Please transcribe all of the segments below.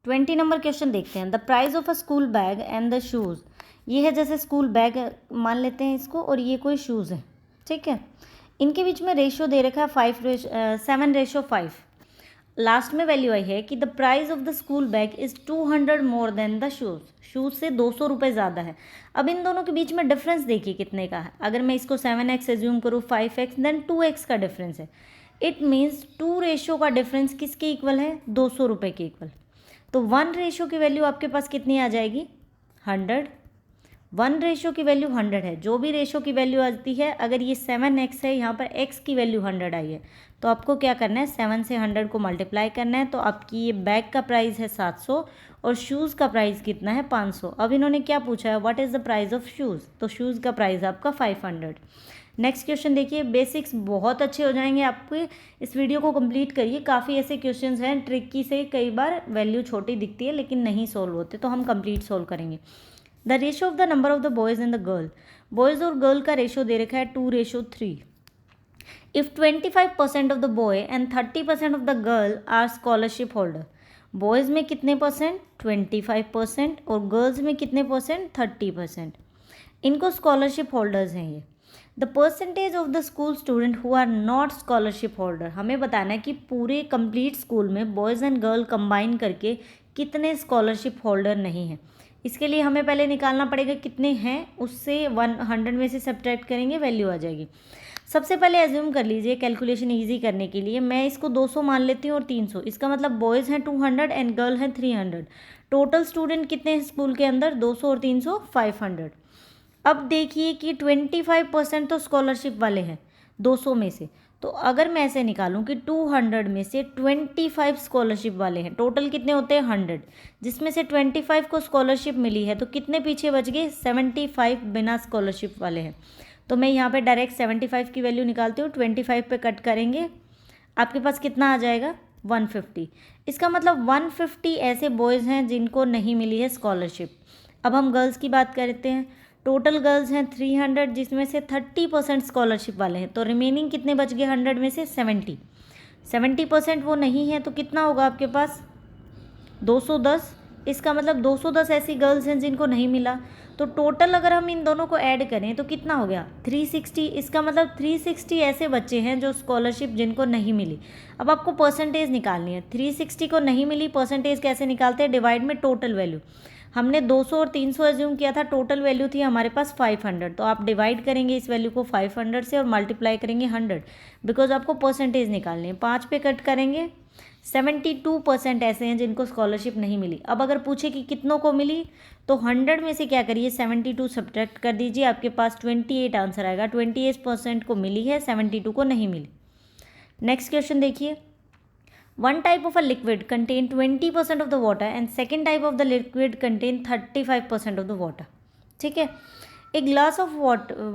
20 number question देखते हैं। The price of a school bag and the shoes. ये है जैसे स्कूल बैग मान लेते हैं इसको, और ये कोई शूज़ है, ठीक है। इनके बीच में रेशियो दे रखा है 7:5। लास्ट में वैल्यू आई है कि the price of the school bag is 200 more than the shoes. Shoes से 200 रुपये ज़्यादा है। अब इन दोनों के बीच में डिफरेंस देखिए कितने का है। अगर मैं इसको 7x एज्यूम करूँ, 5x, देन 2x का डिफरेंस है। इट मीन्स 2 रेशियो का डिफरेंस किसके इक्वल है? 200 रुपये के इक्वल। तो 1 रेशियो की वैल्यू आपके पास कितनी आ जाएगी? 100। 1 रेशियो की वैल्यू 100 है। जो भी रेशियो की वैल्यू आती है, अगर ये 7x है, यहाँ पर x की वैल्यू 100 आई है, तो आपको क्या करना है? 7 से 100 को मल्टीप्लाई करना है। तो आपकी ये बैग का प्राइस है 700 और शूज़ का प्राइस कितना है? 500। अब इन्होंने क्या पूछा है? What is the price of shoes? तो शूज़ का प्राइस आपका 500। नेक्स्ट क्वेश्चन देखिए। बेसिक्स बहुत अच्छे हो जाएंगे आपके। इस वीडियो को कंप्लीट करिए। काफ़ी ऐसे क्वेश्चंस हैं ट्रिकी से, कई बार वैल्यू छोटी दिखती है लेकिन नहीं सोल्व होते, तो हम कंप्लीट सोल्व करेंगे। The ratio of the number of the boys and the girl. Boys और गर्ल का रेशियो दे रखा है 2:3। If 25% of the boy and 30% of the girl are scholarship holder. Boys में कितने परसेंट? 25%। और गर्ल्स में कितने परसेंट? 30%। इनको स्कॉलरशिप होल्डर्स हैं ये। The percentage of the school student who are not scholarship holder. हमें बताना है कि पूरे कंप्लीट स्कूल में बॉयज़ एंड गर्ल कंबाइन करके कितने स्कॉलरशिप होल्डर नहीं हैं। इसके लिए हमें पहले निकालना पड़ेगा कितने हैं, उससे 100 में से सब्ट्रैक्ट करेंगे, वैल्यू आ जाएगी। सबसे पहले एज्यूम कर लीजिए कैलकुलेशन इजी करने के लिए, मैं इसको 200 मान लेती हूँ और 300। इसका मतलब बॉयज़ हैं 200 एंड गर्ल हैं 300। टोटल स्टूडेंट कितने हैं स्कूल के अंदर? 200 और 300 500। अब देखिए कि 25% तो स्कॉलरशिप वाले हैं 200 में से। तो अगर मैं ऐसे निकालूं कि 200 में से 25 स्कॉलरशिप वाले हैं, टोटल कितने होते हैं? 100, जिसमें से 25 को स्कॉलरशिप मिली है, तो कितने पीछे बच गए? 75 बिना स्कॉलरशिप वाले हैं। तो मैं यहाँ पे डायरेक्ट 75 की वैल्यू निकालती हूँ। 25 पे कट करेंगे, आपके पास कितना आ जाएगा? 150। इसका मतलब 150 ऐसे बॉयज़ हैं जिनको नहीं मिली है स्कॉलरशिप। अब हम गर्ल्स की बात करते हैं। टोटल गर्ल्स हैं 300, जिसमें से 30% स्कॉलरशिप वाले हैं, तो रिमेनिंग कितने बच गए? 100 में से 70% वो नहीं है, तो कितना होगा आपके पास? 210। इसका मतलब 210 ऐसी गर्ल्स हैं जिनको नहीं मिला। तो टोटल अगर हम इन दोनों को ऐड करें तो कितना हो गया? 360। इसका मतलब 360 ऐसे बच्चे हैं जो स्कॉलरशिप जिनको नहीं मिली। अब आपको परसेंटेज निकालनी है। 360 को नहीं मिली, परसेंटेज कैसे निकालते हैं? डिवाइड में टोटल वैल्यू। हमने 200 और 300 एज्यूम किया था, टोटल वैल्यू थी हमारे पास 500। तो आप डिवाइड करेंगे इस वैल्यू को 500 से और मल्टीप्लाई करेंगे 100, बिकॉज आपको परसेंटेज निकालनी है। 5 पे कट करेंगे, 72% ऐसे हैं जिनको स्कॉलरशिप नहीं मिली। अब अगर पूछे कि कितनों को मिली, तो 100 में से क्या करिए? 72 सब्ट्रैक्ट कर दीजिए, आपके पास 28 आंसर आएगा। 28% को मिली है, 72 को नहीं मिली। नेक्स्ट क्वेश्चन देखिए। One type of a liquid contain 20% of the water and second type of the liquid contain 35% of the water. ठीक है। A glass of water,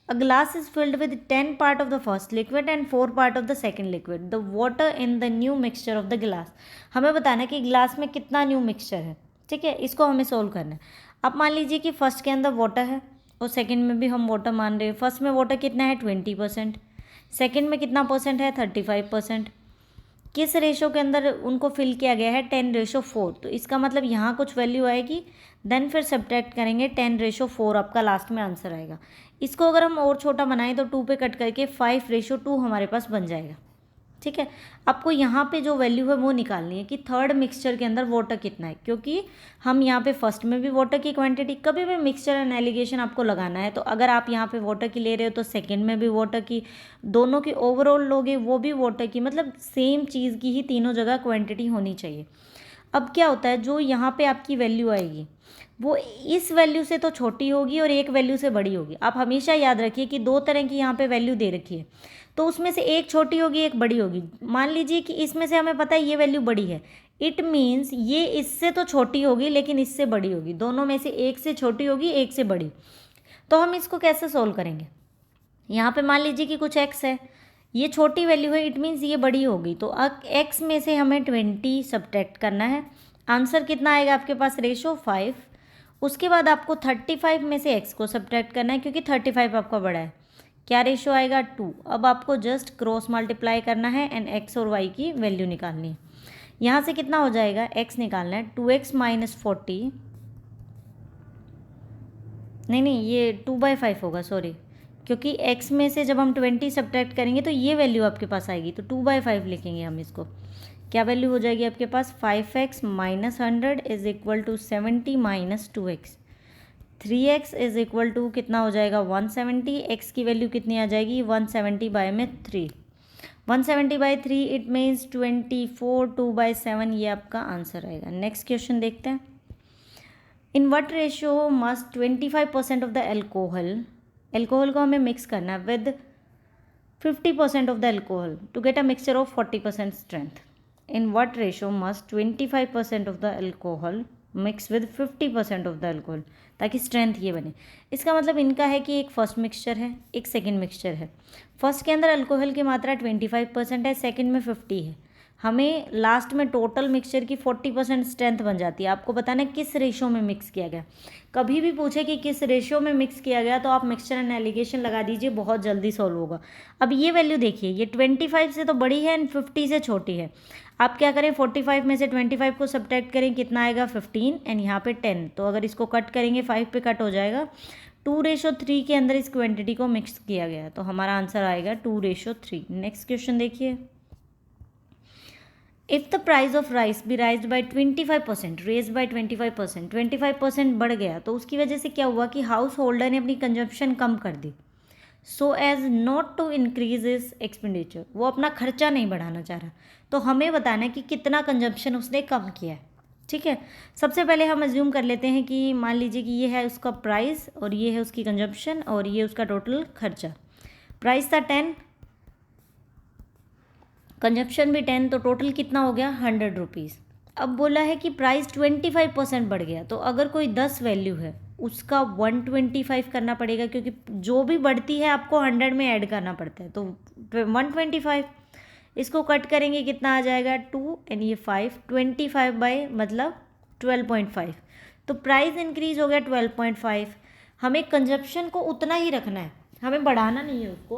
a glass is filled with 10 part of the first liquid and 4 part of the second liquid. The water in the new mixture of the glass. हमें बताना है कि glass में कितना new mixture है, ठीक है। इसको हमें सोल्व करना है। अब मान लीजिए कि फर्स्ट के अंदर वाटर है और सेकंड में भी हम वाटर मान रहे हैं। फर्स्ट में वाटर कितना है? 20%। सेकंड में कितना परसेंट है? 35%। किस रेशो के अंदर उनको फिल किया गया है? 10:4। तो इसका मतलब यहाँ कुछ वैल्यू आएगी, देन फिर सब्ट्रैक्ट करेंगे 10:4, आपका लास्ट में आंसर आएगा। इसको अगर हम और छोटा बनाएं तो 2 पे कट करके 5:2 हमारे पास बन जाएगा, ठीक है। आपको यहाँ पे जो वैल्यू है वो निकालनी है कि थर्ड मिक्सचर के अंदर वाटर कितना है, क्योंकि हम यहाँ पे फर्स्ट में भी वाटर की क्वांटिटी, कभी भी मिक्सचर एंड एलिगेशन आपको लगाना है तो अगर आप यहाँ पे वाटर की ले रहे हो तो सेकंड में भी वाटर की, दोनों की ओवरऑल लोगे वो भी वाटर की, मतलब सेम चीज़ की ही तीनों जगह क्वान्टिटी होनी चाहिए। अब क्या होता है, जो यहाँ पे आपकी वैल्यू आएगी वो इस वैल्यू से तो छोटी होगी और एक वैल्यू से बड़ी होगी। आप हमेशा याद रखिए कि 2 तरह की यहाँ पे वैल्यू दे रखी है, तो उसमें से एक छोटी होगी एक बड़ी होगी। मान लीजिए कि इसमें से हमें पता है ये वैल्यू बड़ी है, इट मीन्स ये इससे तो छोटी होगी लेकिन इससे बड़ी होगी। दोनों में से एक से छोटी होगी, एक से बड़ी। तो हम इसको कैसे सोल्व करेंगे? यहाँ पे मान लीजिए कि कुछ x है, ये छोटी वैल्यू है, इट मीन्स ये बड़ी होगी। तो x में से हमें 20 सब्ट्रैक्ट करना है। आंसर कितना आएगा आपके पास? रेशो 5। उसके बाद आपको 35 में से x को सब्ट्रैक्ट करना है, क्योंकि 35 आपका बड़ा है। क्या रेशो आएगा? 2। अब आपको जस्ट क्रॉस मल्टीप्लाई करना है एंड x और y की वैल्यू निकालनी है। यहाँ से कितना हो जाएगा, x निकालना है, 2x माइनस 40, नहीं ये 2/5 होगा, सॉरी, क्योंकि x में से जब हम 20 सब्ट्रैक्ट करेंगे तो ये वैल्यू आपके पास आएगी, तो 2/5 लिखेंगे हम इसको। क्या वैल्यू हो जाएगी आपके पास, 5x minus 100 is equal to 70 minus 2x। 3x is equal to कितना हो जाएगा, 170। x की वैल्यू कितनी आ जाएगी, 170 बाय में 3, 170 बाई 3 इट मीन्स 24, 2/7 ये आपका आंसर आएगा। नेक्स्ट क्वेश्चन देखते हैं। In what ratio must 25% of the alcohol को हमें मिक्स करना है with 50% of the alcohol to get a mixture of 40% strength. In what ratio must 25% of the alcohol mix with 50% of the alcohol, ताकि strength ये बने। इसका मतलब इनका है कि एक फर्स्ट मिक्सचर है, एक सेकंड मिक्सचर है। फर्स्ट के अंदर अल्कोहल की मात्रा 25% है, सेकंड में 50 है। हमें लास्ट में टोटल मिक्सचर की 40% स्ट्रेंथ बन जाती है। आपको बताना है किस रेशियो में मिक्स किया गया। कभी भी पूछे कि किस रेशियो में मिक्स किया गया तो आप मिक्सचर एंड एलिगेशन लगा दीजिए, बहुत जल्दी सॉल्व होगा। अब ये वैल्यू देखिए, ये 25 से तो बड़ी है एंड 50 से छोटी है। आप क्या करें, 45 में से 25 को सब्ट्रैक्ट करें, कितना आएगा 15 एंड यहाँ पे 10। तो अगर इसको कट करेंगे 5 पे कट हो जाएगा। 2:3 के अंदर इस क्वांटिटी को मिक्स किया गया है, तो हमारा आंसर आएगा 2:3। नेक्स्ट क्वेश्चन देखिए। If the price of rice be raise by 25%, raise by 25%, 25% बढ़ गया, तो उसकी वजह से क्या हुआ कि हाउस होल्डर ने अपनी कंजप्शन कम कर दी, so as not to increase his expenditure. वो अपना खर्चा नहीं बढ़ाना चाह रहा, तो हमें बताना है कि कितना कंजप्शन उसने कम किया है। ठीक है, सबसे पहले हम अज्यूम कर लेते हैं कि मान लीजिए कि ये है उसका प्राइस और ये है उसकी कंजप्शन और ये उसका टोटल खर्चा। प्राइस था 10, कंजप्शन भी 10, तो टोटल कितना हो गया 100 रुपीज़। अब बोला है कि प्राइस 25% बढ़ गया, तो अगर कोई 10 वैल्यू है उसका 125 करना पड़ेगा, क्योंकि जो भी बढ़ती है आपको 100 में ऐड करना पड़ता है, तो 125। इसको कट करेंगे कितना आ जाएगा 2 एंड ये 5, 25 बाई मतलब 12.5, तो प्राइस इंक्रीज हो गया 12.5। हमें कंजप्शन को उतना ही रखना है, हमें बढ़ाना नहीं है उसको।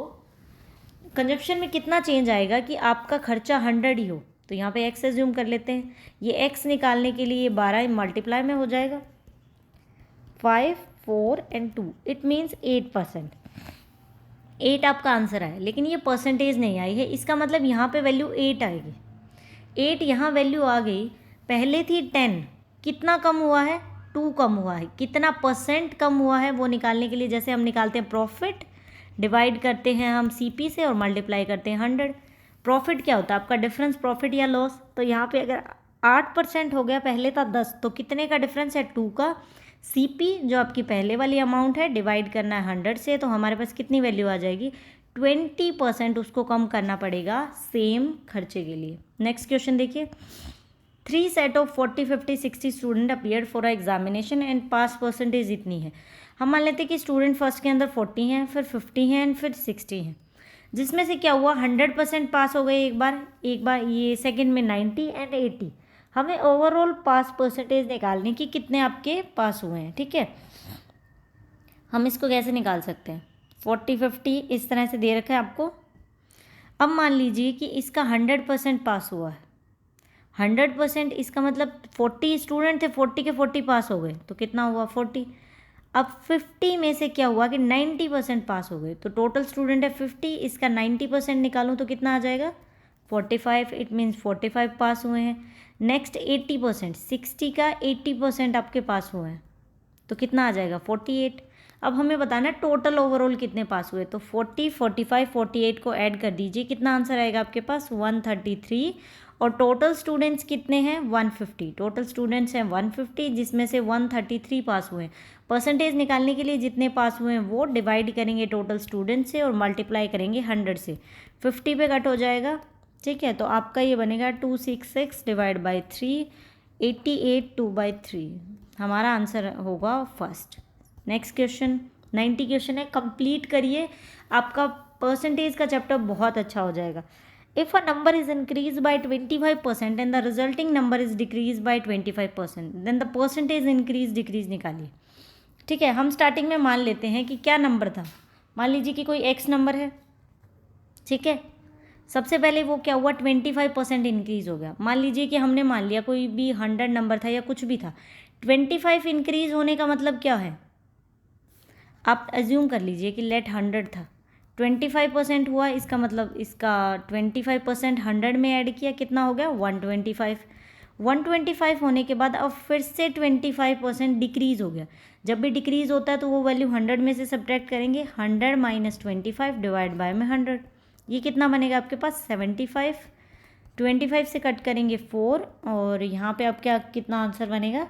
कंजप्शन में कितना चेंज आएगा कि आपका खर्चा 100 ही हो, तो यहाँ पे x एज्यूम कर लेते हैं। ये x निकालने के लिए 12 मल्टीप्लाई में हो जाएगा, 5, 4 एंड 2 इट मीन्स 8%। 8 आपका आंसर आया, लेकिन ये परसेंटेज नहीं आई है, इसका मतलब यहाँ पे वैल्यू 8 आएगी। 8 यहाँ वैल्यू आ गई, पहले थी 10, कितना कम हुआ है 2 कम हुआ है, कितना परसेंट कम हुआ है वो निकालने के लिए जैसे हम निकालते हैं प्रॉफिट, डिवाइड करते हैं हम CP से और मल्टीप्लाई करते हैं 100। प्रॉफिट क्या होता है आपका, डिफरेंस प्रॉफिट या लॉस। तो यहाँ पे अगर 8% हो गया, पहले था 10, तो कितने का डिफरेंस है 2 का। CP जो आपकी पहले वाली अमाउंट है डिवाइड करना है 100 से, तो हमारे पास कितनी वैल्यू आ जाएगी 20% उसको कम करना पड़ेगा सेम खर्चे के लिए। नेक्स्ट क्वेश्चन देखिए। 3 set of 40, 50, 60 student appear for examination and pass percentage इतनी है। हम मान लेते हैं कि स्टूडेंट फर्स्ट के अंदर 40 हैं, फिर 50 हैं एंड फिर 60 हैं, जिसमें से क्या हुआ 100% पास हो गए एक बार ये सेकंड में 90 एंड 80। हमें ओवरऑल पास परसेंटेज निकालने की कितने आपके पास हुए हैं। ठीक है, हम इसको कैसे निकाल सकते हैं, 40, 50 इस तरह से दे रखा है आपको। अब मान लीजिए कि इसका 100% पास हुआ है, 100%, इसका मतलब 40 स्टूडेंट थे, 40 के 40 पास हो गए, तो कितना हुआ 40। अब 50 में से क्या हुआ कि 90% पास हो गए, तो टोटल स्टूडेंट है 50, इसका 90% निकालूं तो कितना आ जाएगा 45, इट मीन्स 45 पास हुए हैं। नेक्स्ट 80%, 60 का 80% आपके पास हुए हैं, तो कितना आ जाएगा 48। अब हमें बताना है टोटल ओवरऑल कितने पास हुए, तो 40, 45, 48 को ऐड कर दीजिए, कितना आंसर आएगा आपके पास 133। और टोटल स्टूडेंट्स कितने हैं 150, टोटल स्टूडेंट्स हैं 150, जिसमें से 133 पास हुए। परसेंटेज निकालने के लिए जितने पास हुए हैं वो डिवाइड करेंगे टोटल स्टूडेंट से और मल्टीप्लाई करेंगे 100 से, 50 पे कट हो जाएगा। ठीक है, तो आपका ये बनेगा 266 डिवाइड बाई 3, 88 2/3, हमारा आंसर होगा फर्स्ट। नेक्स्ट क्वेश्चन 90 क्वेश्चन है, कंप्लीट करिए, आपका परसेंटेज का चैप्टर बहुत अच्छा हो जाएगा। If a number is increased by 25% and the resulting number is decreased by 25%, then the percentage increase decrease निकालिए। ठीक है, हम स्टार्टिंग में मान लेते हैं कि क्या नंबर था, मान लीजिए कि कोई x नंबर है। ठीक है, सबसे पहले वो क्या हुआ, 25% इंक्रीज़ हो गया। मान लीजिए कि हमने मान लिया कोई भी 100 नंबर था या कुछ भी था, 25 इंक्रीज़ होने का मतलब क्या है, आप एज्यूम कर लीजिए कि लेट 100 था, 25% हुआ, इसका मतलब इसका 25% 100 में ऐड किया, कितना हो गया 125। 125 होने के बाद अब फिर से 25% डिक्रीज़ हो गया। जब भी डिक्रीज़ होता है तो वो वैल्यू 100 में से सब्ट्रैक्ट करेंगे, 100 माइनस 25 डिवाइड बाय में 100, ये कितना बनेगा आपके पास 75। 25 से कट करेंगे 4 और यहाँ पे अब क्या कितना आंसर बनेगा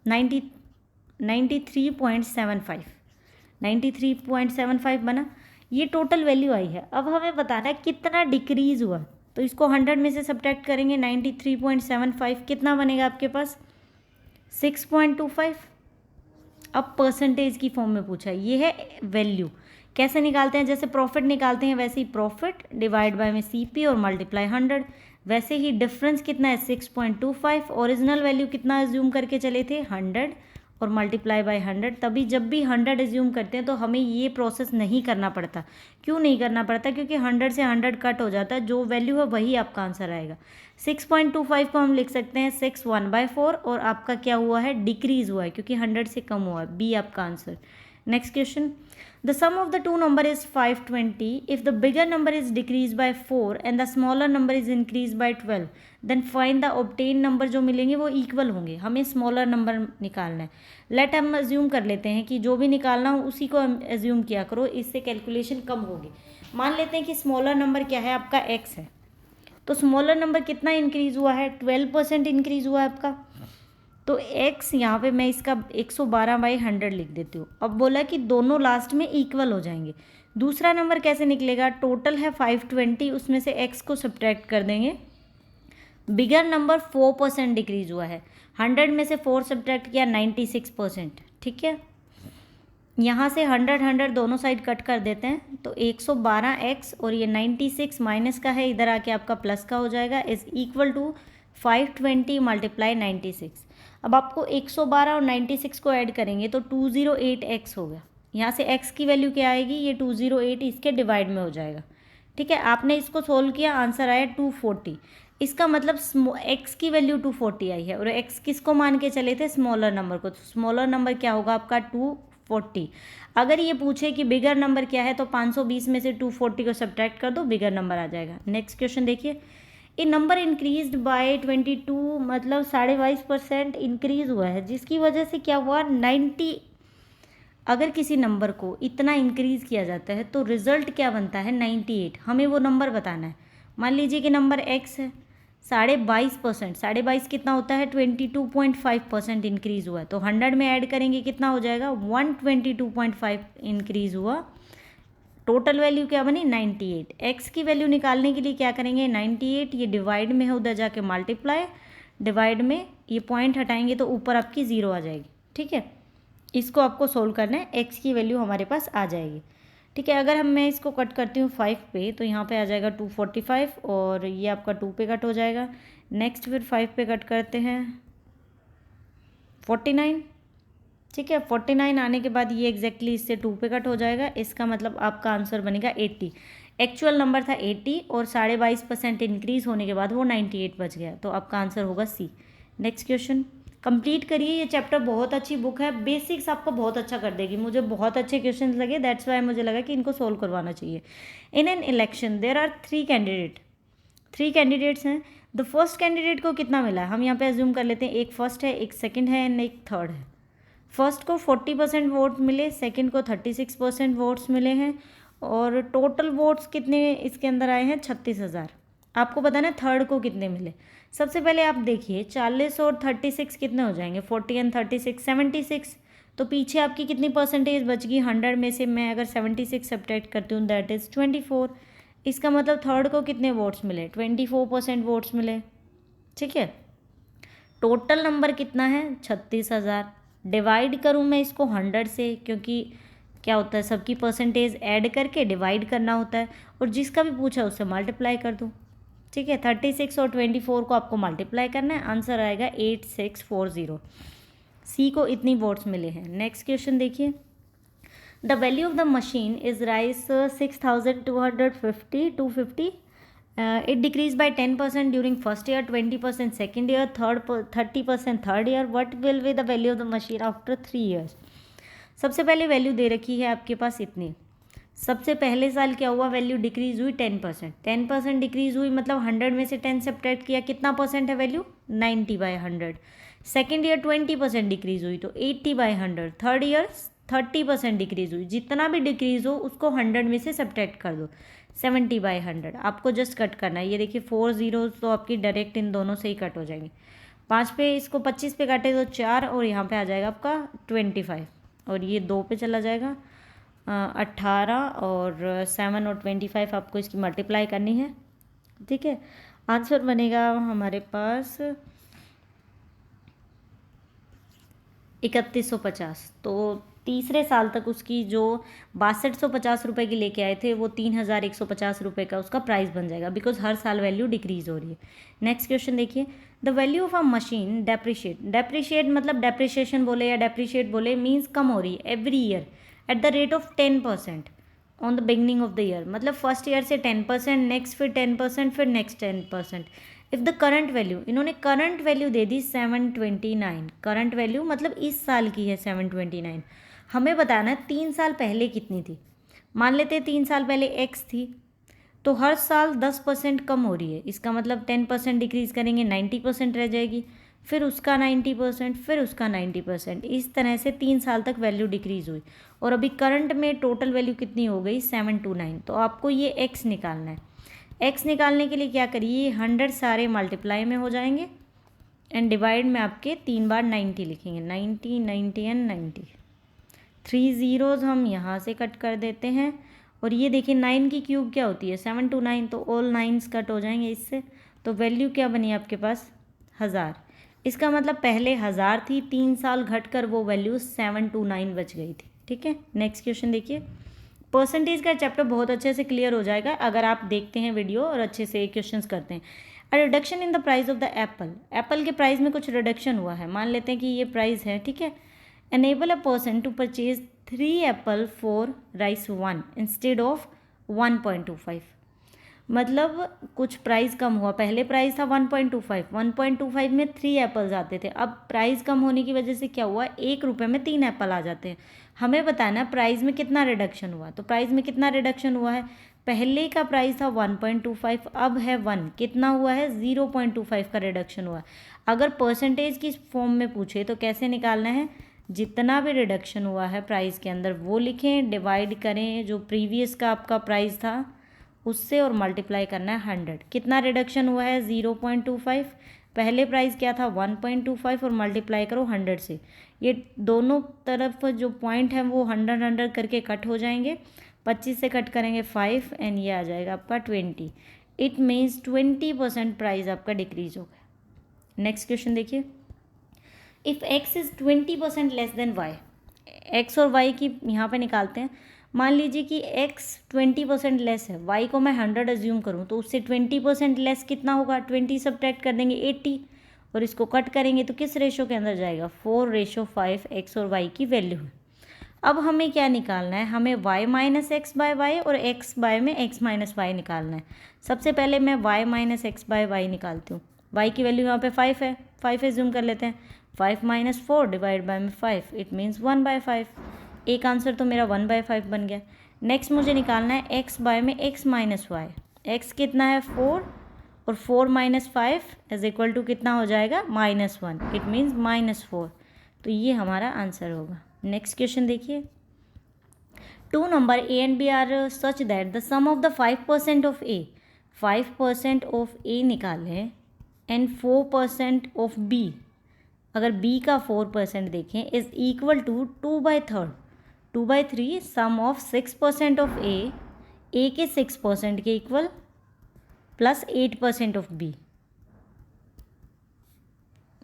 93.75, 93.75 बना। ये टोटल वैल्यू आई है। अब हमें बताना है कितना डिक्रीज़ हुआ, तो इसको 100 में से सब्ट्रैक्ट करेंगे, 93.75 कितना बनेगा आपके पास 6.25। अब परसेंटेज की फॉर्म में पूछा है, ये है वैल्यू। कैसे निकालते हैं, जैसे प्रॉफिट निकालते हैं वैसे ही प्रॉफिट डिवाइड बाय में सीपी और मल्टीप्लाई 100। वैसे ही डिफरेंस कितना है 6.25, ओरिजिनल वैल्यू कितना एज्यूम करके चले थे 100 और मल्टीप्लाई बाय 100। तभी जब भी 100 एज्यूम करते हैं तो हमें ये प्रोसेस नहीं करना पड़ता। क्यों नहीं करना पड़ता, क्योंकि 100 से 100 कट हो जाता है, जो वैल्यू है वही आपका आंसर आएगा। 6.25 को हम लिख सकते हैं 6 1/4 और आपका क्या हुआ है डिक्रीज़ हुआ है क्योंकि 100 से कम हुआ है, बी आपका answer. Next question, the sum of the two number is 520 if the bigger number is decreased by 4 and the smaller number is increased by 12 then find the obtained number जो मिलेंगे वो इक्वल होंगे। हमें smaller number निकालना है। Late हम assume कर लेते हैं कि जो भी निकालना हो उसी को एज्यूम किया करो, इससे कैलकुलेशन कम होगी। मान लेते हैं कि स्मॉलर नंबर क्या है आपका x है, तो स्मॉलर नंबर कितना इंक्रीज़ हुआ है 12% इंक्रीज़ हुआ है आपका। तो x यहाँ पे मैं इसका 112/100 लिख देती हूँ। अब बोला कि दोनों लास्ट में इक्वल हो जाएंगे। दूसरा नंबर कैसे निकलेगा, टोटल है 520, उसमें से x को सब्ट्रैक्ट कर देंगे। बिगर नंबर 4% डिक्रीज़ हुआ है, 100 में से 4 सब्ट्रैक्ट किया 96%। ठीक है, यहाँ से 100 दोनों साइड कट कर देते हैं, तो 112x और ये 96 माइनस का है, इधर आके आपका प्लस का हो जाएगा, इज इक्वल टू 520 मल्टीप्लाई 96। अब आपको 112 और 96 को ऐड करेंगे तो 208x हो गया। यहाँ से x की वैल्यू क्या आएगी, ये 208 इसके डिवाइड में हो जाएगा। ठीक है, आपने इसको सोल्व किया, आंसर आया 240। इसका मतलब x की वैल्यू 240 आई है और x किसको मान के चले थे, स्मॉलर नंबर को। तो स्मॉलर नंबर क्या होगा आपका 240। अगर ये पूछे कि बिगर नंबर क्या है तो 520 में से 240 को सब्ट्रैक्ट कर दो, बिगर नंबर आ जाएगा। नेक्स्ट क्वेश्चन देखिए, ए नंबर इंक्रीज्ड बाय 22 मतलब 22.5% इंक्रीज हुआ है, जिसकी वजह से क्या हुआ 90। अगर किसी नंबर को इतना इंक्रीज़ किया जाता है तो रिज़ल्ट क्या बनता है 98। हमें वो नंबर बताना है। मान लीजिए कि नंबर x है, 22.5%, 22.5 कितना होता है 22.5% इंक्रीज़ हुआ है, तो 100 में ऐड करेंगे कितना हो जाएगा 122.5 इंक्रीज़ हुआ। टोटल वैल्यू क्या बनी 98। x की वैल्यू निकालने के लिए क्या करेंगे 98, ये डिवाइड में है उधर जाके मल्टीप्लाई, डिवाइड में ये पॉइंट हटाएंगे तो ऊपर आपकी 0 आ जाएगी। ठीक है, इसको आपको सोल्व करना है, x की वैल्यू हमारे पास आ जाएगी। ठीक है, अगर मैं इसको कट करती हूँ 5 पे तो यहाँ पे आ जाएगा 245 और ये आपका 2 पे कट हो जाएगा। नेक्स्ट फिर 5 पे कट करते हैं 49। ठीक है, 49 आने के बाद ये एग्जैक्टली इससे 2 पे कट हो जाएगा। इसका मतलब आपका आंसर बनेगा 80। एक्चुअल नंबर था 80 और 22.5% इंक्रीज़ होने के बाद वो 98 बच गया, तो आपका आंसर होगा सी। नेक्स्ट क्वेश्चन कंप्लीट करिए। ये चैप्टर बहुत अच्छी बुक है, बेसिक्स आपको बहुत अच्छा कर देगी। मुझे बहुत अच्छे क्वेश्चन लगे, दैट्स वाई मुझे लगा कि इनको सोल्व करवाना चाहिए। In an election there are 3 candidates हैं। द फर्स्ट कैंडिडेट को कितना मिला है, हम यहाँ पे एज्यूम कर लेते हैं एक फर्स्ट है, एक सेकंड है एंड एक थर्ड है। फर्स्ट को 40% वोट मिले, सेकंड को 36% वोट्स मिले हैं और टोटल वोट्स कितने इसके अंदर आए हैं 36,000। आपको बताना है थर्ड को कितने मिले। सबसे पहले आप देखिए 40 और 36 कितने हो जाएंगे 40 एंड 36 76, तो पीछे आपकी कितनी परसेंटेज बच गई 100 में से मैं अगर 76 सब्ट्रैक्ट करती हूँ दैट इज़ 24। इसका मतलब थर्ड को कितने वोट्स मिले 24% वोट्स मिले। ठीक है, टोटल नंबर कितना है 36,000। डिवाइड करूँ मैं इसको 100 से, क्योंकि क्या होता है सबकी परसेंटेज ऐड करके डिवाइड करना होता है और जिसका भी पूछा उससे मल्टीप्लाई कर दूँ। ठीक है, 36 और 24 को आपको मल्टीप्लाई करना है, आंसर आएगा 8640। सी को इतनी वोट्स मिले हैं। नेक्स्ट क्वेश्चन देखिए, the value of the machine is rice 6,250 250 it decrease by 10% during first year, 20% second year, 30% third year. What will be the value of the machine after 3 years. सबसे पहले value दे रखी है आपके पास इतनी. सबसे पहले साल क्या हुआ, वैल्यू डिक्रीज हुई 10%. 10% डिक्रीज हुई मतलब 100 में से 10 सब्ट्रैक्ट किया, कितना परसेंट है वैल्यू, 90/100. सेकेंड ईयर 20% डिक्रीज हुई तो 80/100. थर्ड ईयर 30% डिक्रीज हुई. जितना भी डिक्रीज हो उसको 100 में से सब्ट्रैक्ट कर दो, 70/100. आपको जस्ट कट करना है. ये देखिए 4 जीरोज तो आपकी डायरेक्ट इन दोनों से ही कट हो जाएंगे. 5 पे इसको 25 पे काटे तो 4 और यहाँ पे आ जाएगा आपका 25 और ये 2 पे चला जाएगा 18 और 7 और 25 आपको इसकी मल्टीप्लाई करनी है. ठीक है, आंसर बनेगा हमारे पास 3150. तो तीसरे साल तक उसकी जो 6250 रुपये की लेके आए थे वो 3150 रुपये का उसका प्राइस बन जाएगा, बिकॉज हर साल वैल्यू डिक्रीज हो रही है. नेक्स्ट क्वेश्चन देखिए, the value of a machine depreciate मतलब डेप्रिशिएशन बोले या डेप्रिशिएट बोले मीन्स कम हो रही है every year at the rate of 10% on the beginning of the year. मतलब फर्स्ट ईयर से 10%, नेक्स्ट फिर 10%, फिर next 10%. If the current value, इन्होंने करंट वैल्यू दे दी 729. करंट वैल्यू मतलब इस साल की है 729. हमें बताना है 3 साल पहले कितनी थी. मान लेते हैं 3 साल पहले x थी, तो हर साल 10% कम हो रही है. इसका मतलब 10% डिक्रीज़ करेंगे 90% रह जाएगी, फिर उसका 90%, फिर उसका 90%. इस तरह से 3 साल तक वैल्यू डिक्रीज़ हुई. और अभी करंट में टोटल वैल्यू कितनी हो गई 729. तो आपको ये x निकालना है. x निकालने के लिए क्या करिए, 100 सारे मल्टीप्लाई में हो जाएंगे एंड डिवाइड में आपके 3 बार 90 लिखेंगे. 90, 90 एंड 90. 3 जीरोज़ हम यहाँ से कट कर देते हैं. और ये देखिए 9 की क्यूब क्या होती है 729, तो ऑल 9s कट हो जाएंगे इससे. तो वैल्यू क्या बनी आपके पास 1000. इसका मतलब पहले 1000 थी, 3 साल घट कर वो वैल्यू 729 बच गई थी. ठीक है, नेक्स्ट क्वेश्चन देखिए. परसेंटेज का चैप्टर बहुत अच्छे से क्लियर हो जाएगा अगर आप देखते हैं वीडियो और अच्छे से क्वेश्चंस करते हैं. A reduction in the price of the Apple. Apple के प्राइस में कुछ रिडक्शन हुआ है. मान लेते हैं कि ये प्राइस है. ठीक है, enable a person to purchase 3 apple for rupees 1 instead of 1.25. मतलब कुछ प्राइस कम हुआ. पहले प्राइस था 1.25 में 3 एप्पल्स आते थे. अब प्राइस कम होने की वजह से क्या हुआ, 1 रुपये में 3 एप्पल आ जाते हैं. हमें बताना प्राइस में कितना रिडक्शन हुआ. तो प्राइस में कितना रिडक्शन हुआ है, पहले का प्राइस था 1.25, अब है 1. कितना हुआ है 0.25 का रिडक्शन हुआ है. अगर परसेंटेज की फॉर्म में पूछे तो कैसे निकालना है, जितना भी रिडक्शन हुआ है प्राइस के अंदर वो लिखें, डिवाइड करें जो प्रीवियस का आपका प्राइस था उससे और मल्टीप्लाई करना है 100. कितना रिडक्शन हुआ है 0.25. पहले प्राइस क्या था 1.25 और मल्टीप्लाई करो 100 से. ये दोनों तरफ जो पॉइंट है वो 100 करके कट हो जाएंगे. 25 से कट करेंगे 5 एंड ये आ जाएगा आपका 20. इट मीन्स 20% प्राइस आपका डिक्रीज हो गया. नेक्स्ट क्वेश्चन देखिए, if x is 20% less than y. x और y की यहाँ पे निकालते हैं. मान लीजिए कि x 20% लेस है, y को मैं 100 एज्यूम करूँ तो उससे 20% लेस कितना होगा, 20 सब्ट्रैक्ट कर देंगे 80 और इसको कट करेंगे तो किस रेशो के अंदर जाएगा, 4:5 x और y की वैल्यू है. अब हमें क्या निकालना है, हमें y minus x by y और x बाय में x माइनस वाई निकालना है. सबसे पहले मैं y minus x by y निकालती हूँ. y की वैल्यू यहाँ पे 5 है, 5 एज्यूम कर लेते हैं. 5 माइनस 4 डिवाइड बाय में 5, इट मीन्स 1/5. एक आंसर तो मेरा 1/5 बन गया. नेक्स्ट मुझे निकालना है x बाय में x माइनस वाई. x कितना है 4 और 4 माइनस 5 इज इक्वल टू कितना हो जाएगा -1, इट मीन्स -4. तो ये हमारा आंसर होगा. नेक्स्ट क्वेश्चन देखिए, 2 number a and b are such that the sum of the 5% of a, 5% of a निकालें एंड 4% ऑफ b. अगर b का 4% देखें is equal to 2/3. 2/3 sum of 6% of a के 6% के इक्वल प्लस 8% ऑफ b.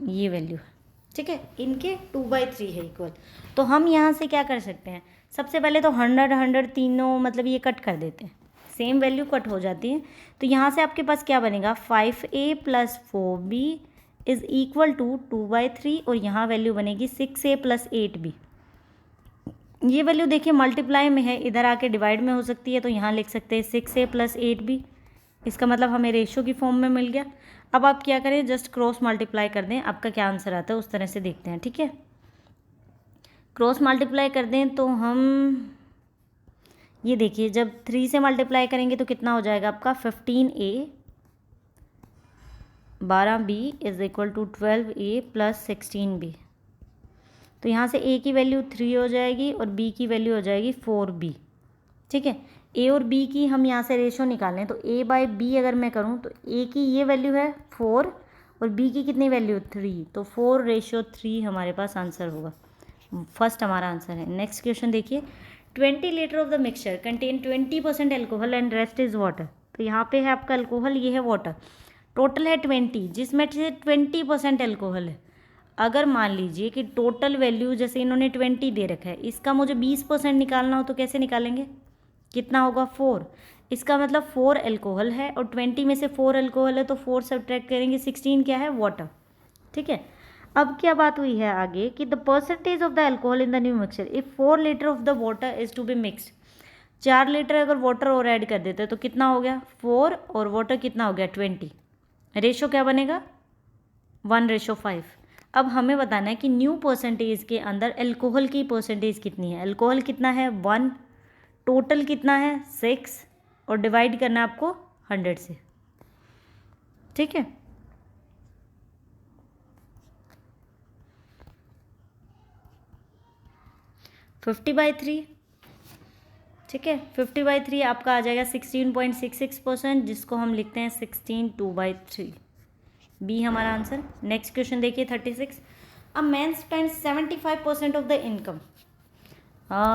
ये value है. ठीक है, इनके 2/3 है इक्वल. तो हम यहाँ से क्या कर सकते हैं, सबसे पहले तो 100 तीनों मतलब ये कट कर देते हैं, सेम वैल्यू कट हो जाती है. तो यहाँ से आपके पास क्या बनेगा, 5a plus 4b is equal to 2/3 और यहाँ वैल्यू बनेगी 6a प्लस 8b. ये वैल्यू देखिए मल्टीप्लाई में है, इधर आके डिवाइड में हो सकती है, तो यहाँ लिख सकते हैं 6a प्लस 8b. इसका मतलब हमें रेशियो की फॉर्म में मिल गया। अब आप क्या करें, जस्ट क्रॉस मल्टीप्लाई कर दें, आपका क्या आंसर आता है उस तरह से देखते हैं, ठीक है। क्रॉस मल्टीप्लाई कर दें तो हम ये देखिए, जब 3 से मल्टीप्लाई करेंगे तो कितना हो जाएगा आपका 15a 12b is equal to 12a plus 16b। तो यहाँ से a की वैल्यू 3 हो जाएगी और b की वैल्यू हो जाएगी 4b, ठीक है। a और b की हम यहाँ से रेशो निकालें तो a बाई बी अगर मैं करूँ तो a की ये वैल्यू है 4 और b की कितनी वैल्यू 3, तो 4:3 हमारे पास आंसर होगा। फर्स्ट हमारा आंसर है। नेक्स्ट क्वेश्चन देखिए, 20 litre of the mixture contain 20% alcohol and rest is water. तो यहाँ पे है आपका अल्कोहल, ये है वाटर, टोटल है 20, जिसमें से 20% एल्कोहल है। अगर मान लीजिए कि टोटल वैल्यू जैसे इन्होंने 20 दे रखा है, इसका मुझे 20% निकालना हो तो कैसे निकालेंगे, कितना होगा 4। इसका मतलब 4 एल्कोहल है और 20 में से 4 एल्कोहल है तो 4 सब्ट्रैक्ट करेंगे, 16 क्या है वाटर, ठीक है। अब क्या बात हुई है आगे कि the percentage of the alcohol in the new mixture if 4 litre of the water is to be mixed. 4 litre अगर वाटर और ऐड कर देते तो कितना हो गया 4 और वाटर कितना हो गया 20, रेशो क्या बनेगा 1:5। अब हमें बताना है कि न्यू परसेंटेज के अंदर एल्कोहल की परसेंटेज कितनी है। एल्कोहल कितना है 1, टोटल कितना है 6 और डिवाइड करना है आपको 100 से, ठीक है। फिफ्टी बाई थ्री, ठीक है, 50/3 आपका आ जाएगा 16.66%, जिसको हम लिखते हैं 16/2/3, बी हमारा आंसर। नेक्स्ट क्वेश्चन देखिए 36, a man spend 75% of the income,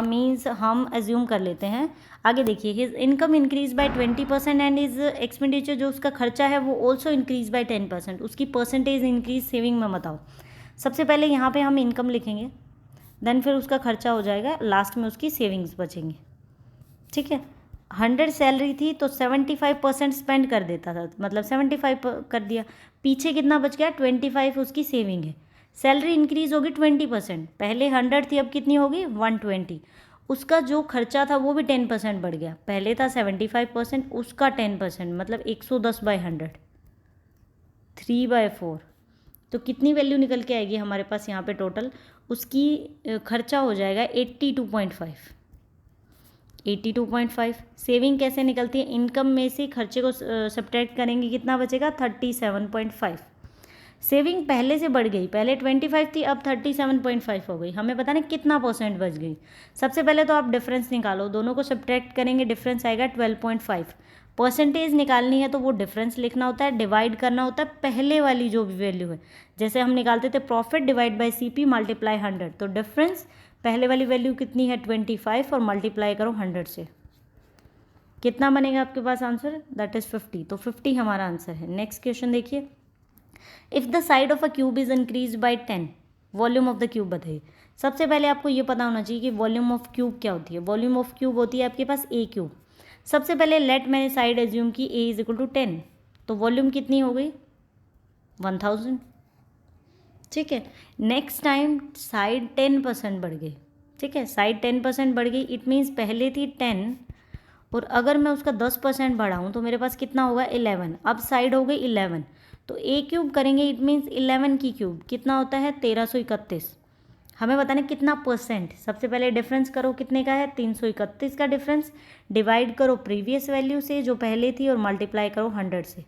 means हम एज्यूम कर लेते हैं। आगे देखिए, his income increase by 20% and his expenditure, जो उसका खर्चा है वो ऑल्सो इंक्रीज बाय 10%। उसकी परसेंटेज इंक्रीज सेविंग में बताओ। सबसे पहले यहाँ पे हम इनकम लिखेंगे, देन फिर उसका खर्चा हो जाएगा, लास्ट में उसकी सेविंग्स बचेंगी, ठीक है। 100 सैलरी थी तो 75% स्पेंड कर देता था, मतलब 75 कर दिया, पीछे कितना बच गया 25 उसकी सेविंग है। सैलरी इंक्रीज होगी 20%, पहले 100 थी अब कितनी होगी 120। उसका जो खर्चा था वो भी 10% बढ़ गया, पहले था 75%, उसका 10%, मतलब 110/100, 3/4। तो कितनी वैल्यू निकल के आएगी हमारे पास यहाँ पे टोटल, उसकी खर्चा हो जाएगा 82.5। 82.5 सेविंग कैसे निकलती है, इनकम में से खर्चे को सब्ट्रैक्ट करेंगे, कितना बचेगा 37.5। सेविंग पहले से बढ़ गई, पहले 25 थी अब 37.5 हो गई। हमें बताना कितना परसेंट बच गई। सबसे पहले तो आप डिफरेंस निकालो, दोनों को सब्ट्रैक्ट करेंगे, डिफरेंस आएगा 12.5। परसेंटेज निकालनी है तो वो डिफरेंस लिखना होता है, डिवाइड करना होता है पहले वाली जो भी वैल्यू है। जैसे हम निकालते थे profit divide by CP multiply 100, तो डिफरेंस पहले वाली वैल्यू कितनी है 25 और मल्टीप्लाई करो 100 से, कितना बनेगा आपके पास आंसर, दैट इज़ 50। तो 50 हमारा आंसर है। नेक्स्ट क्वेश्चन देखिए, if the side of a cube is increase by 10, volume of the cube बताइए। सबसे पहले आपको ये पता होना चाहिए कि वॉल्यूम ऑफ क्यूब क्या होती है। वॉल्यूम ऑफ क्यूब होती है आपके पास A क्यूब। सबसे पहले लेट मैंने साइड एज्यूम की A इज इक्वल टू 10, तो वॉल्यूम कितनी हो गई 1000, ठीक है। नेक्स्ट टाइम साइड 10% बढ़ गई, ठीक है, साइड 10% बढ़ गई, इट मीन्स पहले थी 10 और अगर मैं उसका 10% बढ़ाऊँ तो मेरे पास कितना होगा 11, अब साइड हो गई 11, तो A क्यूब करेंगे, इट मीन्स 11 की क्यूब कितना होता है 1331। हमें बताना कितना परसेंट, सबसे पहले डिफरेंस करो कितने का है 331 का डिफरेंस, डिवाइड करो प्रीवियस वैल्यू से जो पहले थी और मल्टीप्लाई करो 100 से,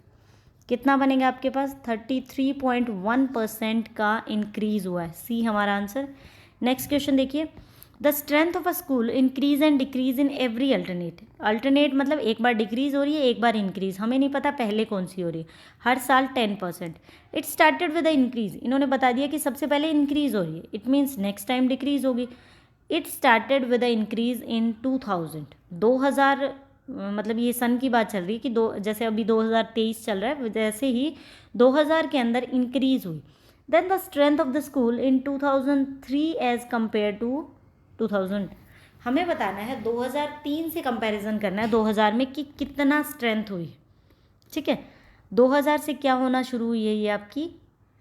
कितना बनेगा आपके पास 33.1% का इंक्रीज हुआ है, सी हमारा आंसर। नेक्स्ट क्वेश्चन देखिए, the strength of a school increase and decrease in every alternate. Alternate मतलब एक बार डिक्रीज हो रही है एक बार इंक्रीज, हमें नहीं पता पहले कौन सी हो रही है, हर साल 10%। It started with the increase, इन्होंने बता दिया कि सबसे पहले इंक्रीज हो रही है, it means next time decrease होगी। It started with the increase in 2000 मतलब ये सन की बात चल रही है कि जैसे अभी 2023 चल रहा है जैसे ही 2000 के अंदर इंक्रीज हुई। Then the strength of the school in 2003 as compare to 2000, हमें बताना है 2003 से कंपैरिजन करना है 2000 में कि कितना स्ट्रेंथ हुई, ठीक है। 2000 से क्या होना शुरू हुई है, ये आपकी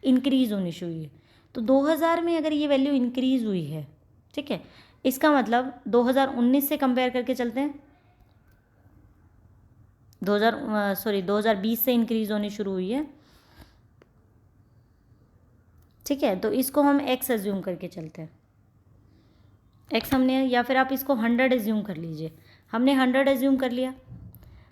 इंक्रीज होनी शुरू हुई है, तो 2000 में अगर ये वैल्यू इंक्रीज हुई है, ठीक है, इसका मतलब 2019 से कंपेयर करके चलते हैं, 2020 से इंक्रीज़ होनी शुरू हुई है, ठीक है। तो इसको हम एक्स एज्यूम करके चलते हैं, एक्स हमने, या फिर आप इसको 100 एज्यूम कर लीजिए। हमने 100 एज्यूम कर लिया।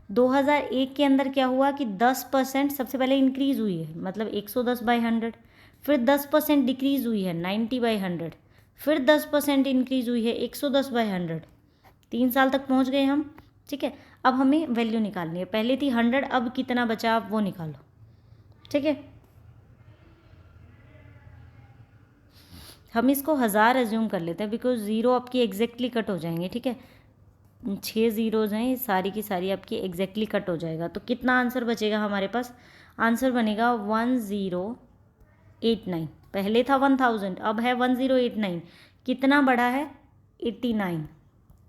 2001 के अंदर क्या हुआ कि 10% सबसे पहले इंक्रीज़ हुई है, मतलब 110/100, फिर 10% डिक्रीज़ हुई है 90/100, फिर 10% इंक्रीज़ हुई है 110/100। 3 साल तक पहुंच गए हम, ठीक है। अब हमें वैल्यू निकालनी है, पहले थी 100, अब कितना बचा आप वो निकालो, ठीक है। हम इसको 1000 एज्यूम कर लेते हैं, बिकॉज ज़ीरो आपकी एग्जैक्टली कट हो जाएंगे, ठीक है। 6 ज़ीरोज़ हैं, ये सारी की सारी आपकी एग्जैक्टली कट हो जाएगा। तो कितना आंसर बचेगा हमारे पास? आंसर बनेगा 1089। पहले था 1000, अब है 1089। कितना बढ़ा है? 89।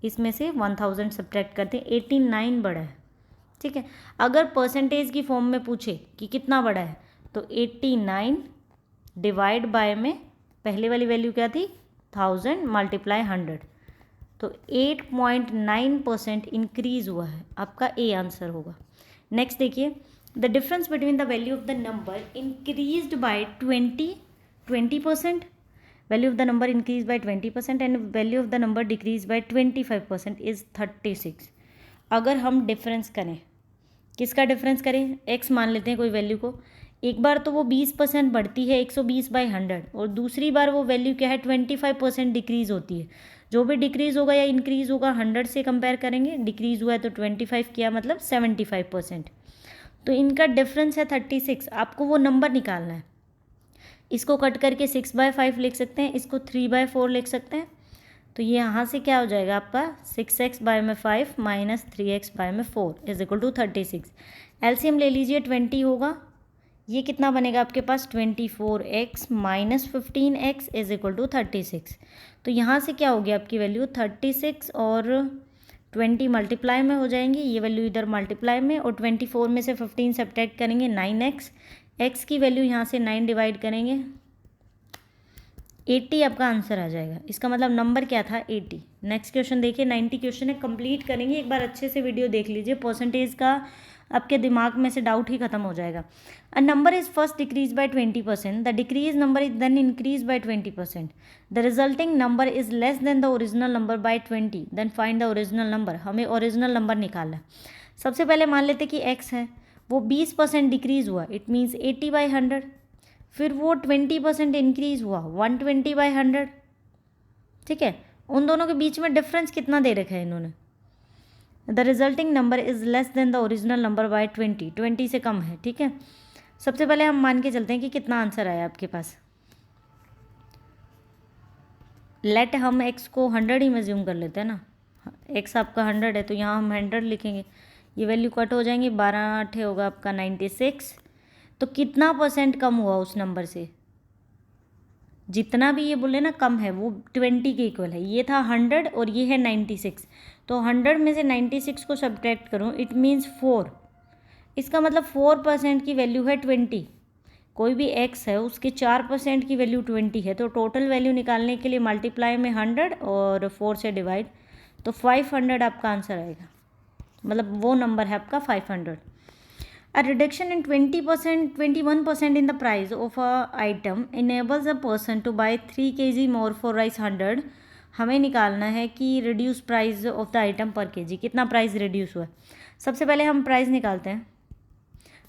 इसमें से 1000 सब्ट्रैक्ट करते हैं, 89 बढ़ा है, ठीक है। अगर परसेंटेज की फॉर्म में पूछे कि कितना बढ़ा है, तो 89 डिवाइड बाय में पहले वाली वैल्यू क्या थी? 1000 मल्टीप्लाई 100, तो 8.9% इंक्रीज़ हुआ है। आपका ए आंसर होगा। नेक्स्ट देखिए, the difference between the value of the number increased by 20%, value of the number increase by 20% and value of the number decrease by 25% is 36। अगर हम डिफरेंस करें, किसका डिफरेंस करें? एक्स मान लेते हैं कोई वैल्यू को। एक बार तो वो 20% बढ़ती है 120/100, और दूसरी बार वो वैल्यू क्या है? 25% डिक्रीज़ होती है। जो भी डिक्रीज़ होगा या इंक्रीज़ होगा 100 से कंपेयर करेंगे, डिक्रीज़ हुआ है तो 25 किया, मतलब 75%। तो इनका डिफरेंस है 36। आपको वो नंबर निकालना है। इसको कट करके 6/5 लिख सकते हैं, इसको 3/4 लिख सकते हैं। तो ये यहाँ से क्या हो जाएगा आपका? 6x/5 minus 3x/4 is equal to 36। LCM ले लीजिए, 20 होगा। ये कितना बनेगा आपके पास? 24x minus 15x is equal to 36। तो यहाँ से क्या होगी आपकी वैल्यू? 36 और 20 मल्टीप्लाई में हो जाएंगे, ये वैल्यू इधर मल्टीप्लाई में, और 24 में से 15 सब्ट्रैक्ट करेंगे 9x, x की वैल्यू यहाँ से 9 डिवाइड करेंगे, 80 आपका आंसर आ जाएगा। इसका मतलब नंबर क्या था? 80। नेक्स्ट क्वेश्चन देखिए, 90 क्वेश्चन है, कंप्लीट करेंगे। एक बार अच्छे से वीडियो देख लीजिए, परसेंटेज का आपके दिमाग में से डाउट ही खत्म हो जाएगा। A number is first decrease by 20%, the decrease number is then increase by 20%, the resulting number is less than the original number by 20, then find the original number. हमें ओरिजिनल नंबर निकालना है। सबसे पहले मान लेते कि x है, वो 20% डिक्रीज़ हुआ, इट मीन्स 80/100। फिर वो 20% इंक्रीज़ हुआ, 120/100, ठीक है। उन दोनों के बीच में डिफरेंस कितना दे रखा है इन्होंने? The resulting number is less than the original number by 20 से कम है, ठीक है। सबसे पहले हम मान के चलते हैं कि कितना आंसर आया आपके पास। लेट हम x को 100 ही मेज्यूम कर लेते हैं ना। x आपका 100 है, तो यहाँ हम 100 लिखेंगे। ये वैल्यू कट हो जाएंगी, 12 होगा आपका 96। तो कितना परसेंट कम हुआ उस नंबर से? जितना भी ये बोले ना कम है, वो 20 के इक्वल है। ये था 100 और ये है 96, तो 100 में से 96 को सब्ट्रैक्ट करूँ, इट मीन्स 4। इसका मतलब 4% की वैल्यू है 20। कोई भी x है उसके 4% की वैल्यू 20 है, तो टोटल वैल्यू निकालने के लिए मल्टीप्लाई में 100 और 4 से डिवाइड, तो 500 आपका आंसर आएगा। मतलब वो नंबर है आपका 500। A reduction in 21% in the price of a item enables a person to buy 3 kg more for rice 100। हमें निकालना है कि reduce price of the item पर केजी, कितना प्राइस रिड्यूस हुआ है। सबसे पहले हम प्राइस निकालते हैं।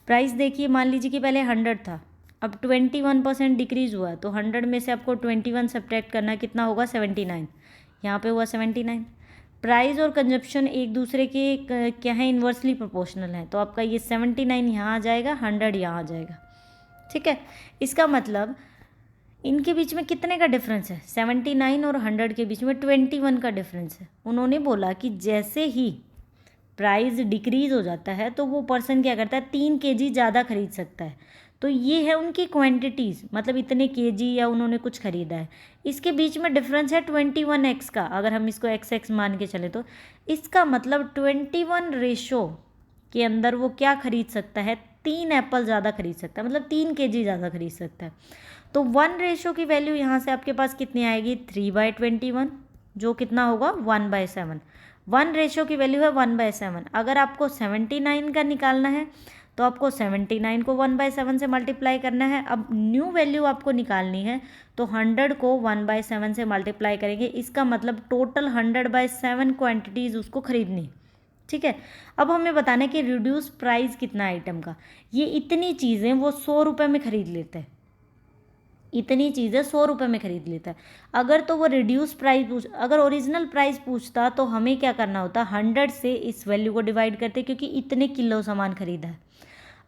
प्राइस देखिए, मान लीजिए कि पहले 100 था, अब 21% डिक्रीज़ हुआ, तो 100 में से आपको 21 सब्ट्रैक्ट करना, कितना होगा? 79। यहाँ पे हुआ 79। प्राइस और कंजप्शन एक दूसरे के क्या है? इन्वर्सली प्रोपोर्शनल है, तो आपका ये 79 यहाँ आ जाएगा, 100 यहाँ आ जाएगा, ठीक है। इसका मतलब इनके बीच में कितने का डिफरेंस है? 79 और 100 के बीच में 21 का डिफरेंस है। उन्होंने बोला कि जैसे ही प्राइस डिक्रीज़ हो जाता है तो वो पर्सन क्या करता है? 3 kg ज़्यादा खरीद सकता है। तो ये है उनकी क्वांटिटीज़, मतलब इतने kg या उन्होंने कुछ खरीदा है। इसके बीच में डिफरेंस है 21x का। अगर हम इसको x मान के चले, तो इसका मतलब 21 रेशो के अंदर वो क्या खरीद सकता है? 3 एप्पल ज़्यादा खरीद सकता है, मतलब 3 kg ज़्यादा खरीद सकता है। तो 1 रेशो की वैल्यू यहाँ से आपके पास कितनी आएगी? 3/21, जो कितना होगा? 1/7। 1 रेशो की वैल्यू है 1/7। अगर आपको 79 का निकालना है तो आपको 79 को 1/7 से मल्टीप्लाई करना है। अब न्यू वैल्यू आपको निकालनी है तो 100 को 1/7 से मल्टीप्लाई करेंगे। इसका मतलब टोटल 100/7 क्वांटिटीज़ उसको खरीदनी, ठीक है। अब हमें बताना है कि रिड्यूस प्राइस कितना आइटम का। ये इतनी चीज़ें वो 100 रुपये में ख़रीद लेते हैं, इतनी चीज़ें 100 रुपये में ख़रीद लेता है। अगर तो वो रिड्यूस प्राइस अगर ओरिजिनल प्राइस पूछता तो हमें क्या करना होता, 100 से इस वैल्यू को डिवाइड करते, क्योंकि इतने किलो सामान खरीदा है।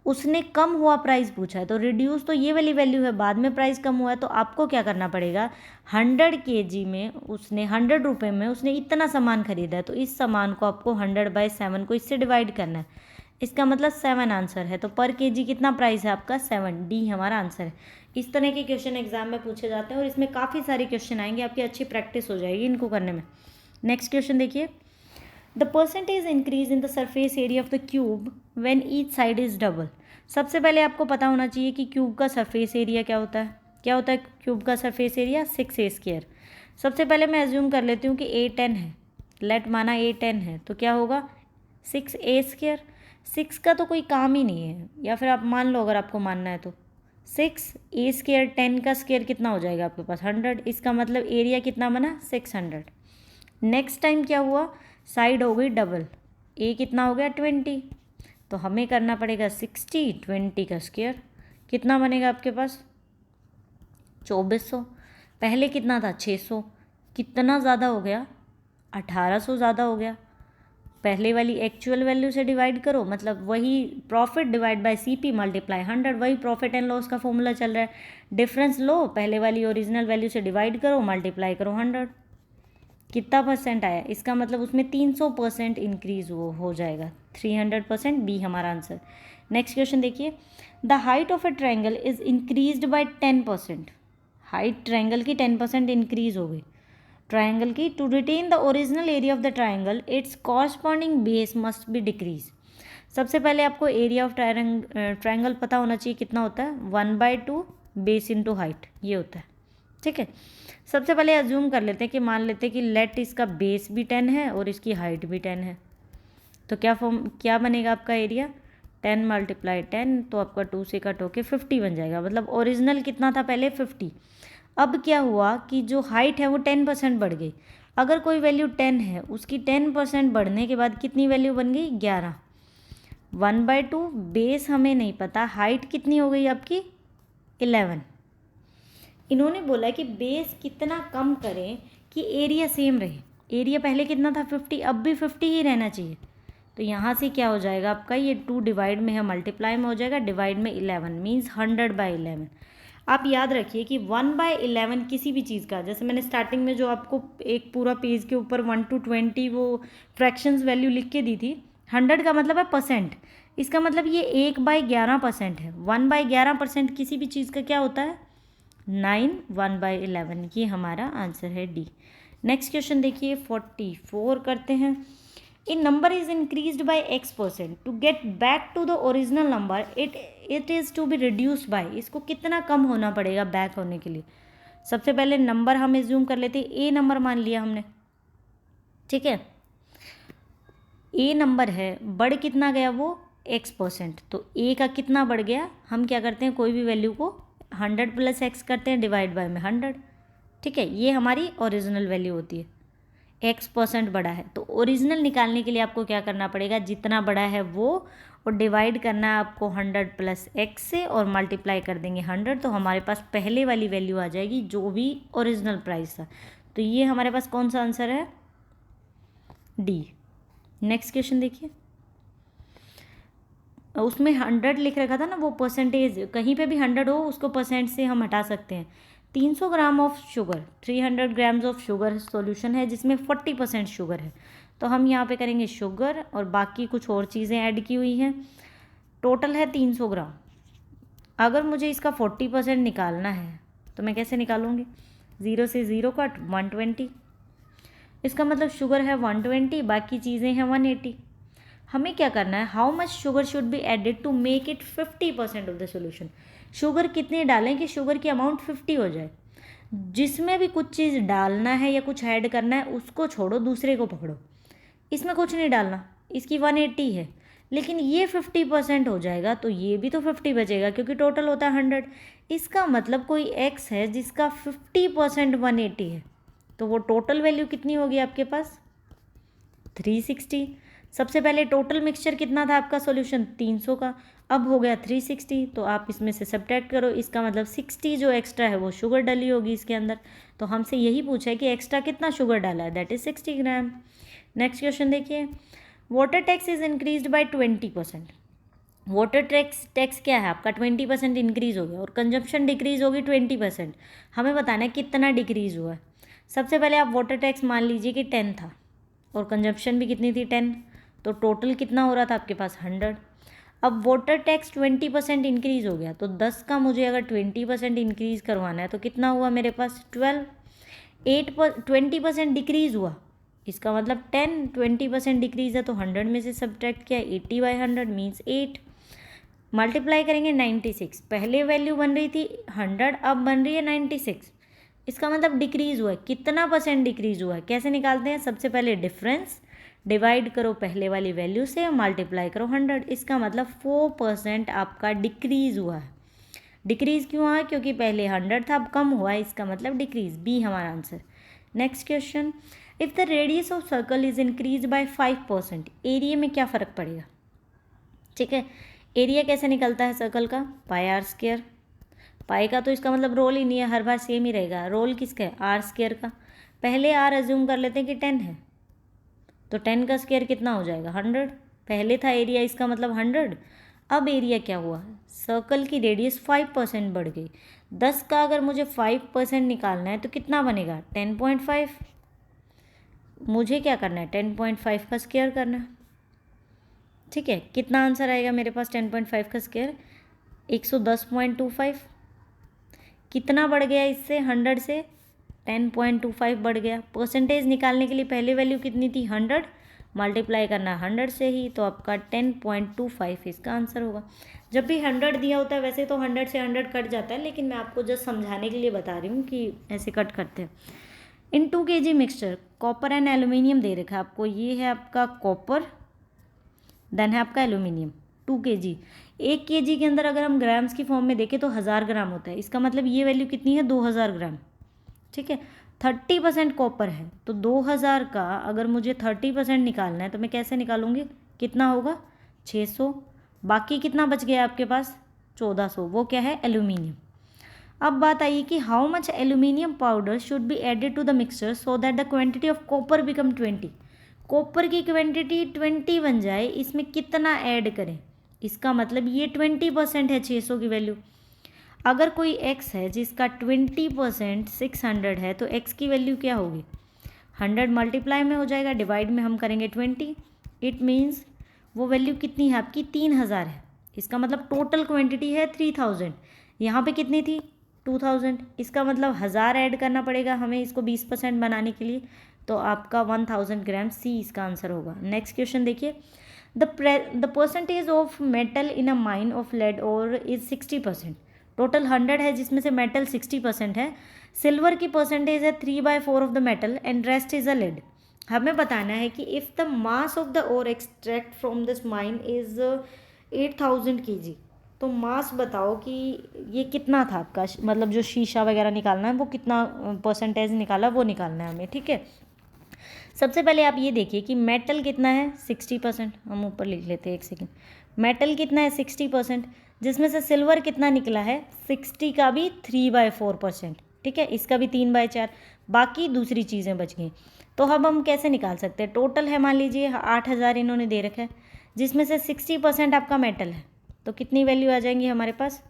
उसने कम हुआ प्राइस पूछा है तो रिड्यूस तो ये वाली वैल्यू है, बाद में प्राइस कम हुआ है तो आपको क्या करना पड़ेगा, 100 kg में उसने 100 रुपये में उसने इतना सामान खरीदा है तो इस सामान को आपको 100/7 को इससे डिवाइड करना है। इसका मतलब 7 आंसर है। तो पर केजी कितना प्राइस है आपका, 7। डी हमारा आंसर है। इस तरह के क्वेश्चन एग्जाम में पूछे जाते हैं और इसमें काफ़ी सारे क्वेश्चन आएंगे, आपकी अच्छी प्रैक्टिस हो जाएगी इनको करने में। नेक्स्ट क्वेश्चन देखिए, the percentage increase in the surface area of the cube when each side is double. सबसे पहले आपको पता होना चाहिए कि क्यूब का सरफेस एरिया क्या होता है। क्या होता है क्यूब का सरफेस एरिया, 6a²। सबसे पहले मैं एज्यूम कर लेती हूँ कि a10 है, लेट माना a10 है तो क्या होगा 6a²। 6 का तो कोई काम ही नहीं है, या फिर आप मान लो अगर आपको मानना है तो 6a², 10 का स्क्वायर कितना हो जाएगा आपके पास 100। इसका मतलब एरिया कितना बना 600। नेक्स्ट टाइम क्या हुआ, साइड हो गई डबल, ए कितना हो गया 20। तो हमें करना पड़ेगा 60, 20 का स्क्वायर कितना बनेगा आपके पास 2400। पहले कितना था 600, कितना ज़्यादा हो गया 1800 ज़्यादा हो गया। पहले वाली एक्चुअल वैल्यू से डिवाइड करो, मतलब वही profit divide by CP multiply 100, वही प्रॉफिट एंड लॉस का फॉर्मूला चल रहा है। डिफरेंस लो, पहले वाली ओरिजिनल वैल्यू से डिवाइड करो, मल्टीप्लाई करो 100, कितना परसेंट आया, इसका मतलब उसमें 300% इंक्रीज हो जाएगा, 300%। बी हमारा आंसर। नेक्स्ट क्वेश्चन देखिए, the height of a triangle is increased by 10%। Height triangle की 10% इंक्रीज हो गई ट्रायंगल की। To retain the original area of the triangle its corresponding base must be decrease. सबसे पहले आपको एरिया ऑफ ट्रायंगल पता होना चाहिए कितना होता है, 1/2 बेस इंटू हाइट, ये होता है, ठीक है। सबसे पहले अज्यूम कर लेते हैं कि मान लेते हैं कि लेट इसका बेस भी 10 है और इसकी हाइट भी 10 है, तो क्या बनेगा आपका एरिया 10 × 10, तो आपका 2 से कट होके 50 बन जाएगा। मतलब ओरिजिनल कितना था पहले 50। अब क्या हुआ कि जो हाइट है वो 10% बढ़ गई। अगर कोई वैल्यू 10 है, उसकी 10% बढ़ने के बाद कितनी वैल्यू बन गई 11। 1/2 बेस हमें नहीं पता, हाइट कितनी हो गई आपकी 11। इन्होंने बोला कि बेस कितना कम करें कि एरिया सेम रहे। एरिया पहले कितना था 50, अब भी 50 ही रहना चाहिए। तो यहाँ से क्या हो जाएगा आपका, ये 2 डिवाइड में है, मल्टीप्लाई में हो जाएगा, डिवाइड में 11 मीन्स 100/11। आप याद रखिए कि 1/11 किसी भी चीज़ का, जैसे मैंने स्टार्टिंग में जो आपको एक पूरा पेज के ऊपर 1 to 20 वो फ्रैक्शंस वैल्यू लिख के दी थी, 100 का मतलब है परसेंट, इसका मतलब ये 1/11% है। 1/11% किसी भी चीज़ का क्या होता है 9, 1/11। ये हमारा आंसर है डी। नेक्स्ट क्वेश्चन देखिए 44 करते हैं। In number is increased by x%, to get back to the original number it is to be reduced by. इसको कितना कम होना पड़ेगा बैक होने के लिए। सबसे पहले नंबर हम एज्यूम कर लेते हैं, ए नंबर मान लिया हमने, ठीक है। ए नंबर है, बढ़ कितना गया वो x%, तो ए का कितना बढ़ गया, हम क्या करते हैं कोई भी वैल्यू को 100 + x करते हैं, डिवाइड बाय में 100, ठीक है। ये हमारी ओरिजिनल वैल्यू होती है। x% बढ़ा है तो ओरिजिनल निकालने के लिए आपको क्या करना पड़ेगा, जितना बड़ा है वो, और डिवाइड करना है आपको 100 + x से, और मल्टीप्लाई कर देंगे 100, तो हमारे पास पहले वाली वैल्यू आ जाएगी जो भी ओरिजिनल प्राइस था। तो ये हमारे पास कौन सा आंसर है, डी। नेक्स्ट क्वेश्चन देखिए, उसमें 100 लिख रखा था ना, वो परसेंटेज कहीं पे भी 100 हो उसको परसेंट से हम हटा सकते हैं। 300 gram of sugar, 300 grams of sugar solution है जिसमें 40% शुगर है, तो हम यहाँ पे करेंगे शुगर और बाकी कुछ और चीज़ें ऐड की हुई हैं। टोटल है 300 ग्राम। अगर मुझे इसका 40% निकालना है तो मैं कैसे निकालूंगी, 0 से 0 कट 120। इसका मतलब शुगर है 120, बाकी चीज़ें हैं 180। हमें क्या करना है, how much sugar should be added to make it 50% of the solution. Sugar कितनी डालें कि शुगर की अमाउंट 50 हो जाए। जिसमें भी कुछ चीज़ डालना है या कुछ ऐड करना है उसको छोड़ो, दूसरे को पकड़ो। इसमें कुछ नहीं डालना, इसकी 180 है, लेकिन ये 50% हो जाएगा तो ये भी तो 50 बचेगा क्योंकि टोटल होता है 100। इसका मतलब कोई x है जिसका 50% 180 है, तो वो टोटल वैल्यू कितनी होगी आपके पास 360। सबसे पहले टोटल मिक्सचर कितना था आपका सॉल्यूशन 300 का, अब हो गया 360, तो आप इसमें से सब्ट्रैक्ट करो, इसका मतलब 60 जो एक्स्ट्रा है वो शुगर डली होगी इसके अंदर। तो हमसे यही पूछा है कि एक्स्ट्रा कितना शुगर डाला है, that is 60 gram. Next question देखिए, water tax is increased by 20%। Water tax क्या है आपका 20% इंक्रीज़ हो गया और कंजप्शन डिक्रीज़ होगी 20%। हमें बताना है कितना डिक्रीज़ हुआ है। सबसे पहले आप वाटर टैक्स मान लीजिए कि 10 था और कंजप्शन भी कितनी थी 10, तो टोटल कितना हो रहा था आपके पास 100। अब वाटर टैक्स 20% इंक्रीज़ हो गया, तो 10 का मुझे अगर 20% इंक्रीज़ करवाना है तो कितना हुआ मेरे पास 12। 20% डिक्रीज़ हुआ, इसका मतलब 10, 20% डिक्रीज़ है तो 100 में से सब्ट्रैक्ट किया, 80/100 मीन्स 8। मल्टीप्लाई करेंगे 96, पहले वैल्यू बन रही थी 100, अब बन रही है 96, इसका मतलब डिक्रीज़ हुआ है। कितना परसेंट डिक्रीज़ हुआ है, कैसे निकालते हैं, सबसे पहले डिफरेंस डिवाइड करो पहले वाली वैल्यू से, मल्टीप्लाई करो 100, इसका मतलब 4% आपका डिक्रीज़ हुआ है। डिक्रीज़ क्यों हुआ है, क्योंकि पहले 100 था अब कम हुआ है, इसका मतलब डिक्रीज़, बी हमारा answer. Next question, if the radius of circle is increase by 5%, area में क्या फ़र्क पड़ेगा। ठीक है, एरिया कैसे निकलता है सर्कल का, पाई आर स्क्वायर। पाई का तो इसका मतलब रोल ही नहीं है, हर बार सेम ही रहेगा, रोल किसका है आर स्क्वायर का। पहले आर अज्यूम कर लेते हैं कि 10 है, तो 10 का स्क्वायर कितना हो जाएगा 100। पहले था एरिया, इसका मतलब 100, अब एरिया क्या हुआ, सर्कल की रेडियस 5% बढ़ गई। 10 का अगर मुझे 5% निकालना है तो कितना बनेगा 10.5। मुझे क्या करना है 10.5 का स्क्वायर करना है। ठीक है, कितना आंसर आएगा मेरे पास 10.5 का स्क्वायर 110.25। कितना बढ़ गया इससे 100 से 10.25 बढ़ गया। परसेंटेज निकालने के लिए पहले वैल्यू कितनी थी 100, मल्टीप्लाई करना है 100 से ही, तो आपका 10.25 इसका आंसर होगा। जब भी 100 दिया होता है वैसे तो 100 से 100 कट जाता है, लेकिन मैं आपको जस्ट समझाने के लिए बता रही हूँ कि ऐसे कट करते हैं। In 2 kg mixture copper and aluminium दे रखा है आपको, ये है आपका कॉपर, देन है आपका एल्यूमिनियम। 2 kg, 1 kg के अंदर अगर हम ग्राम्स की फॉर्म में देखें तो 1000 ग्राम होता है, इसका मतलब ये वैल्यू कितनी है 2000 ग्राम। ठीक है, 30% कॉपर है, तो 2000 का अगर मुझे 30% निकालना है तो मैं कैसे निकालूंगी, कितना होगा 600, बाकी कितना बच गया आपके पास 1400, वो क्या है एल्यूमिनियम। अब बात आई कि how much aluminium powder should be added to the mixture so that the quantity of copper become 20। Copper की क्वांटिटी 20 बन जाए, इसमें कितना ऐड करें, इसका मतलब ये 20% है 600 की वैल्यू। अगर कोई x है जिसका 20% 600 है तो x की वैल्यू क्या होगी 100 मल्टीप्लाई में हो जाएगा, डिवाइड में हम करेंगे 20, इट मीन्स वो वैल्यू कितनी है आपकी 3000 है। इसका मतलब टोटल क्वांटिटी है 3000, यहाँ पे कितनी थी 2000, इसका मतलब 1000 ऐड करना पड़ेगा हमें इसको 20% बनाने के लिए, तो आपका 1000 ग्राम, सी इसका आंसर होगा। नेक्स्ट क्वेश्चन देखिए, the percentage of metal in a mine of lead ore is 60%। Total 100 है जिसमें से मेटल 60% है, सिल्वर की परसेंटेज है 3/4 of the metal and rest is a lead. हमें बताना है कि if the mass of the ore extract from this mine is 8000 kg, तो मास बताओ कि ये कितना था आपका, मतलब जो शीशा वगैरह निकालना है वो कितना परसेंटेज निकाला वो निकालना है हमें। ठीक है, सबसे पहले आप ये देखिए कि मेटल कितना है 60%, हम ऊपर लिख लेते हैं एक सेकेंड, मेटल कितना है 60%, जिसमें से सिल्वर कितना निकला है 60 का भी 3/4%। ठीक है, इसका भी 3/4, बाकी दूसरी चीज़ें बच गई। तो अब हम कैसे निकाल सकते हैं, टोटल है मान लीजिए 8000 इन्होंने दे रखा है, जिसमें से 60% आपका मेटल है, तो कितनी वैल्यू आ जाएंगी हमारे पास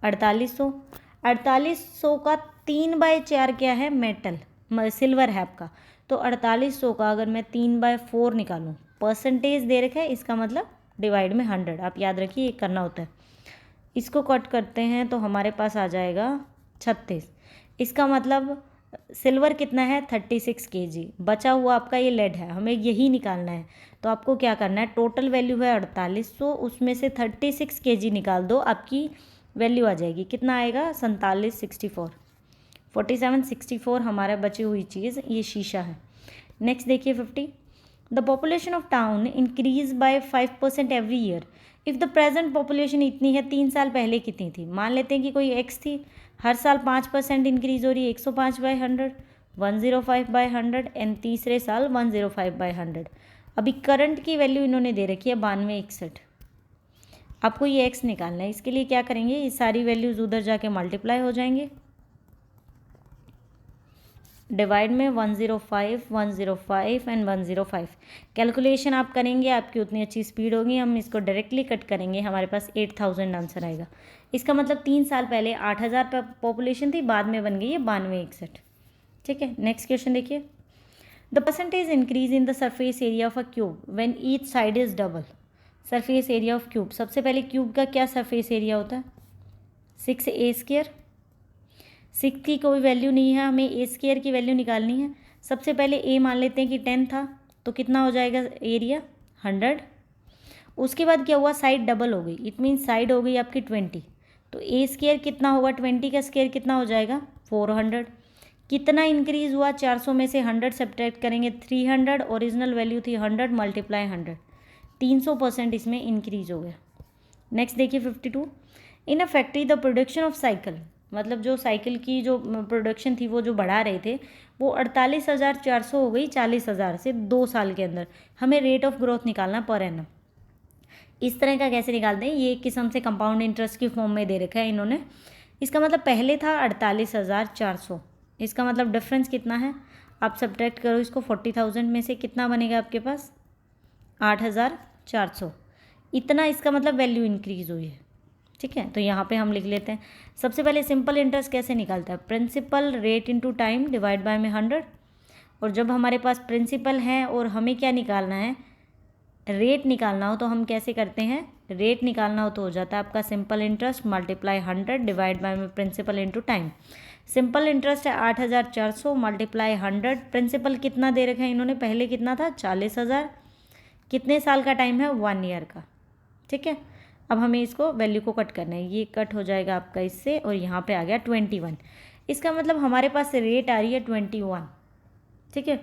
4800। 4800 का 3/4 क्या है मेटल, सिल्वर है आपका, तो 4800 का अगर मैं 3/4 निकालूँ, परसेंटेज दे रखा है, इसका मतलब डिवाइड में 100, आप याद रखिए ये करना होता है। इसको कट करते हैं तो हमारे पास आ जाएगा 36, इसका मतलब सिल्वर कितना है 36 kg, बचा हुआ आपका ये लेड है, हमें यही निकालना है। तो आपको क्या करना है, टोटल वैल्यू है 4800, उसमें से 36 kg निकाल दो, आपकी वैल्यू आ जाएगी, कितना आएगा 4764 हमारा बची हुई चीज़ ये शीशा है। नेक्स्ट देखिए 50, the population of town increase by 5% every year. If the present population इतनी है, 3 साल पहले कितनी थी? मान लेते हैं कि कोई एक्स थी, हर साल 5% इंक्रीज हो रही है, 105/100, 105/100 एंड तीसरे साल 105/100। अभी करंट की वैल्यू इन्होंने दे रखी है 9261। आपको ये एक्स निकालना है। इसके लिए क्या करेंगे, ये सारी वैल्यूज़ उधर जाके मल्टीप्लाई हो जाएंगे, डिवाइड में 105, 105 एंड 105। कैलकुलेशन आप करेंगे, आपकी उतनी अच्छी स्पीड होगी। हम इसको डायरेक्टली कट करेंगे, हमारे पास 8000 आंसर आएगा। इसका मतलब 3 साल पहले 8000 पॉपुलेशन थी, बाद में बन गई है 9261। ठीक है, नेक्स्ट क्वेश्चन देखिए। The percentage increase in the surface area of a cube when each side is double. Surface area of cube, सबसे पहले क्यूब का क्या सरफेस एरिया होता है? 6a²। 6 की कोई वैल्यू नहीं है, हमें a² की वैल्यू निकालनी है। सबसे पहले a मान लेते हैं कि 10 था, तो कितना हो जाएगा एरिया? 100। उसके बाद क्या हुआ, साइड डबल हो गई, इट मीन्स साइड हो गई आपकी 20। तो a² कितना होगा, 20 का स्क्वायर कितना हो जाएगा? 400। कितना इंक्रीज़ हुआ? 400 में से 100 सब्ट्रैक्ट करेंगे 300, ओरिजिनल वैल्यू थी 100 मल्टीप्लाई 100, 300% इसमें इंक्रीज हो गया। नेक्स्ट देखिए 52। In a factory the production of cycle, मतलब जो साइकिल की जो प्रोडक्शन थी वो जो बढ़ा रहे थे, वो 48,400 हो गई 40,000 से 2 साल के अंदर। हमें रेट ऑफ ग्रोथ निकालना पर एनम। इस तरह का कैसे निकालते हैं, ये एक किस्म से कंपाउंड इंटरेस्ट की फॉर्म में दे रखा है इन्होंने। इसका मतलब पहले था 48,400, इसका मतलब डिफरेंस कितना है? आप सब्ट्रैक्ट करो इसको 40,000 में से, कितना बनेगा आपके पास? 8,400। इतना इसका मतलब वैल्यू इंक्रीज़ हुई है। ठीक है, तो यहाँ पे हम लिख लेते हैं। सबसे पहले सिंपल इंटरेस्ट कैसे निकालता है? Principal rate into time divide by में 100। और जब हमारे पास प्रिंसिपल है और हमें क्या निकालना है, रेट निकालना हो, तो हम कैसे करते हैं? रेट निकालना हो तो हो जाता है आपका simple interest multiply 100 divide by में principal into time. Simple interest है 8,400 मल्टीप्लाई 100। प्रिंसिपल कितना दे रखा है इन्होंने, पहले कितना था? 40,000। कितने साल का टाइम है? 1 ईयर का। ठीक है, अब हमें इसको वैल्यू को कट करना है, ये कट हो जाएगा आपका इससे, और यहाँ पे आ गया 21। इसका मतलब हमारे पास रेट आ रही है 21। ठीक है,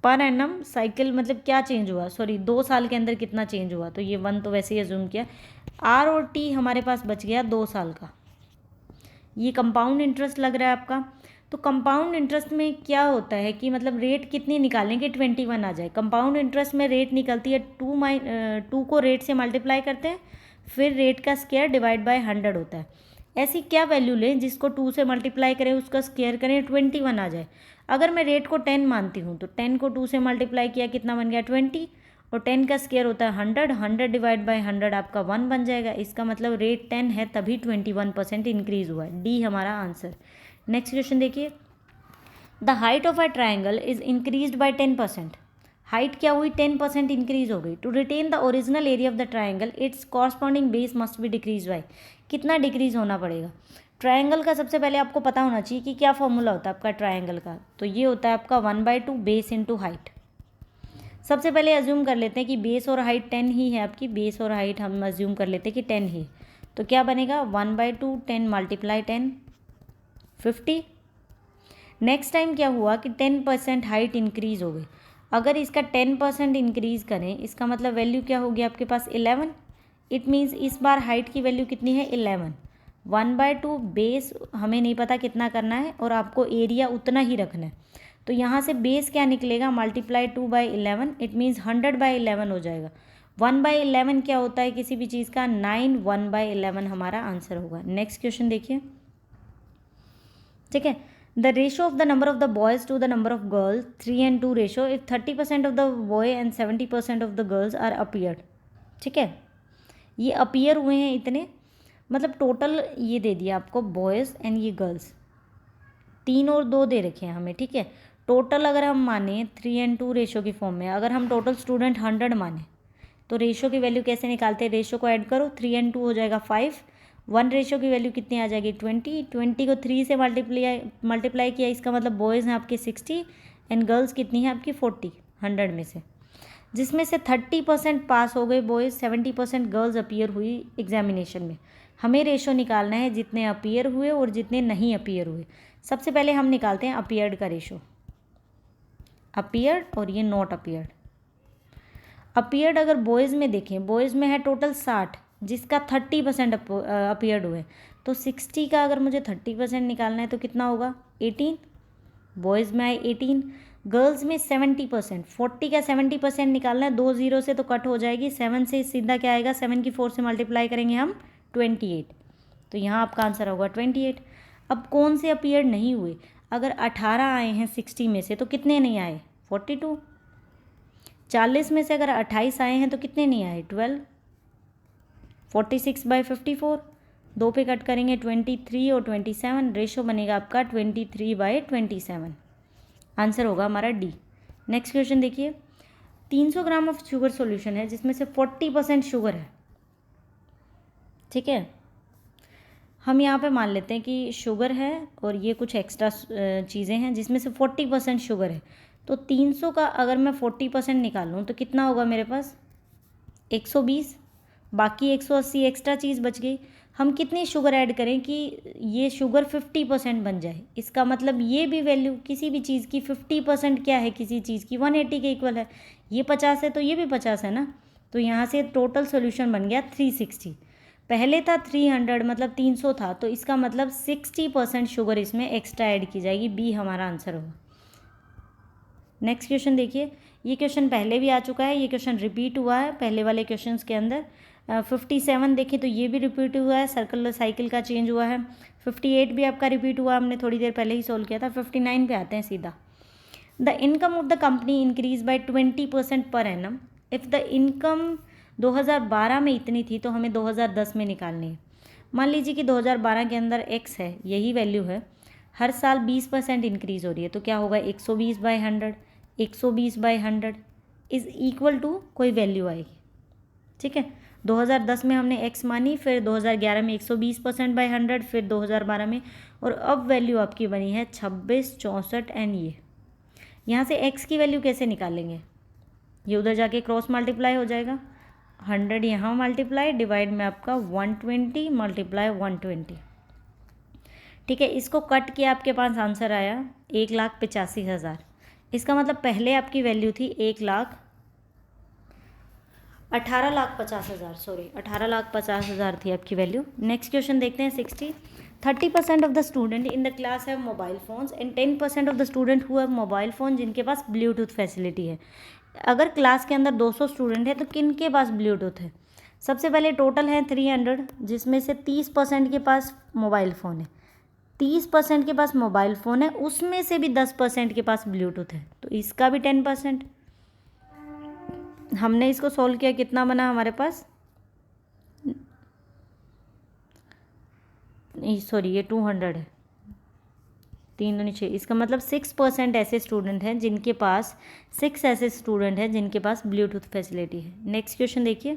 पर एनम साइकिल मतलब क्या चेंज हुआ, सॉरी 2 साल के अंदर कितना चेंज हुआ, तो ये 1 तो वैसे ही अज्यूम किया। आर और टी हमारे पास बच गया 2 साल का। ये कंपाउंड इंटरेस्ट लग रहा है आपका। तो कंपाउंड इंटरेस्ट में क्या होता है कि मतलब रेट कितनी निकालेंगे, 21 आ जाए। कंपाउंड इंटरेस्ट में रेट निकलती है 2 को रेट से मल्टीप्लाई करते हैं, फिर रेट का स्क्वायर डिवाइड बाय 100 होता है। ऐसी क्या वैल्यू लें जिसको 2 से मल्टीप्लाई करें, उसका स्क्वायर करें, 21 आ जाए। अगर मैं रेट को 10 मानती हूँ, तो 10 को 2 से मल्टीप्लाई किया, कितना बन गया? 20। और 10 का स्क्वायर होता है 100, 100 डिवाइड बाय 100 आपका 1 बन जाएगा। इसका मतलब रेट 10 है, तभी 21% इंक्रीज़ हुआ है। डी हमारा आंसर। नेक्स्ट क्वेश्चन देखिए। The height of a triangle is increased by 10%। Height क्या हुई? 10% इंक्रीज हो गई। To retain the original area of the triangle its corresponding base must be decrease by. कितना डिक्रीज होना पड़ेगा? ट्राइंगल का सबसे पहले आपको पता होना चाहिए कि क्या फॉर्मूला होता है आपका ट्राइंगल का। तो ये होता है आपका 1/2 बेस इंटू हाइट। सबसे पहले अज्यूम कर लेते हैं कि बेस और हाइट 10 ही है आपकी। बेस और हाइट हम अज्यूम कर लेते हैं कि 10 ही। तो क्या बनेगा? 1/2 10 मल्टीप्लाई 10 50। नेक्स्ट टाइम क्या हुआ कि 10% हाइट इंक्रीज़ हो गई। अगर इसका 10% इंक्रीज़ करें, इसका मतलब वैल्यू क्या होगी आपके पास? 11। इट मीन्स इस बार हाइट की वैल्यू कितनी है? 11। 1/2 बेस हमें नहीं पता कितना करना है, और आपको एरिया उतना ही रखना है। तो यहाँ से बेस क्या निकलेगा? मल्टीप्लाई 2/11। इट मीन्स 100/11 हो जाएगा। 1/11 क्या होता है किसी भी चीज़ का? 9। 1/11 हमारा आंसर होगा। नेक्स्ट क्वेश्चन देखिए। ठीक है, the ratio of the number of the boys to the number of girls 3 and 2 ratio if 30% of the boy and 70% of the girls are appeared. ठीक है, ये अपीयर हुए हैं इतने, मतलब टोटल ये दे दिया आपको बॉयज़ एंड ये गर्ल्स, 3 और 2 दे रखे हैं हमें। ठीक है, टोटल अगर हम माने 3 and 2 रेशो की फॉर्म में, अगर हम टोटल स्टूडेंट 100 माने, तो रेशो की वैल्यू कैसे निकालते हैं? रेशो को ऐड करो, 3 and 2 हो जाएगा 5। 1 रेशो की वैल्यू कितनी आ जाएगी? 20। 20 को 3 से मल्टीप्लाई किया, इसका मतलब बॉयज़ हैं आपके 60 एंड गर्ल्स कितनी है आपकी 40 100 में से, जिसमें से 30% पास हो गए बॉयज़, 70% गर्ल्स अपीयर हुई एग्जामिनेशन में। हमें रेशो निकालना है जितने अपीयर हुए और जितने नहीं अपीयर हुए। सबसे पहले हम निकालते हैं अपीयर्ड का रेशो। अपीयर्ड और ये नॉट अपीयर्ड। अपीयर्ड अगर बॉयज़ में देखें, बॉयज़ में है टोटल 60 जिसका 30% अपीयर्ड हुए, तो 60 का अगर मुझे 30% निकालना है तो कितना होगा 18। बॉयज़ में आए 18, गर्ल्स में 70%, 40 का 70% निकालना है, 2 0 से तो कट हो जाएगी, 7 से सीधा क्या आएगा, 7 की 4 से मल्टीप्लाई करेंगे हम 28, तो यहाँ आपका आंसर होगा 28। अब कौन से अपीयर्ड नहीं हुए, अगर 18 आए हैं 60 में से तो कितने नहीं आए 42, 40 में से अगर 28 आए हैं तो कितने नहीं आए 12, 46/54, 2 पे कट करेंगे 23 और 27, रेशो बनेगा आपका 23/27, आंसर होगा हमारा डी। नेक्स्ट क्वेश्चन देखिए, 300 ग्राम ऑफ शुगर सॉल्यूशन है जिसमें से 40% शुगर है, ठीक है। हम यहाँ पे मान लेते हैं कि शुगर है और ये कुछ एक्स्ट्रा चीज़ें हैं जिसमें से 40% शुगर है, तो 300 का अगर मैं 40% निकालूँ तो कितना होगा मेरे पास 120, बाकी 180 एक्स्ट्रा चीज़ बच गई। हम कितनी शुगर ऐड करें कि ये शुगर 50% बन जाए, इसका मतलब ये भी वैल्यू किसी भी चीज़ की 50% क्या है, किसी चीज़ की 180 के इक्वल है, ये 50 है तो ये भी 50 है ना, तो यहाँ से टोटल सोल्यूशन बन गया 360। पहले था 300 मतलब 300 था, तो इसका मतलब 60% शुगर इसमें एक्स्ट्रा ऐड की जाएगी, बी हमारा आंसर होगा। नेक्स्ट क्वेश्चन देखिए, ये क्वेश्चन पहले भी आ चुका है, ये क्वेश्चन रिपीट हुआ है पहले वाले क्वेश्चंस के अंदर। 57 देखें तो ये भी रिपीट हुआ है, सर्कुलर साइकिल का चेंज हुआ है। 58 भी आपका रिपीट हुआ, हमने थोड़ी देर पहले ही सोल्व किया था। 59 पे आते हैं सीधा, the income of the company increase by 20% per annum if the income 2012 में इतनी थी तो हमें 2010 में निकालनी है। मान लीजिए कि 2012 के अंदर x है, यही वैल्यू है, हर साल 20% इंक्रीज़ हो रही है, तो क्या होगा 120/100, 120/100 इज़ इक्वल टू कोई वैल्यू आएगी, ठीक है। 2010 में हमने x मानी, फिर 2011 में 120%/100, फिर 2012 में, और अब वैल्यू आपकी बनी है 26, 64 एंड ये। यहाँ से x की वैल्यू कैसे निकालेंगे, ये उधर जाके क्रॉस मल्टीप्लाई हो जाएगा, 100 यहाँ मल्टीप्लाई, डिवाइड में आपका 120 मल्टीप्लाई 120, ठीक है। इसको कट किया, आपके पास आंसर आया 1,85,000। इसका मतलब पहले आपकी वैल्यू थी 18,50,000, सॉरी 18,50,000 थी आपकी वैल्यू। नेक्स्ट क्वेश्चन देखते हैं 60। 30% of the student in the class have mobile phones and 10% of the student who have mobile phone जिनके पास ब्लूटूथ फैसिलिटी है। अगर क्लास के अंदर 200 स्टूडेंट है तो किन के पास ब्लूटूथ है। सबसे पहले टोटल है 300, जिसमें से 30% के पास मोबाइल फ़ोन है, 30% के पास मोबाइल फ़ोन है, उसमें से भी 10% के पास ब्लूटूथ है, तो इसका भी 10%। हमने इसको सोल्व किया, कितना बना हमारे पास, सॉरी ये 200 है, 3 दूनी 6, इसका मतलब 6% ऐसे स्टूडेंट हैं जिनके पास 6 ऐसे स्टूडेंट हैं जिनके पास ब्लूटूथ फैसिलिटी है। नेक्स्ट क्वेश्चन देखिए,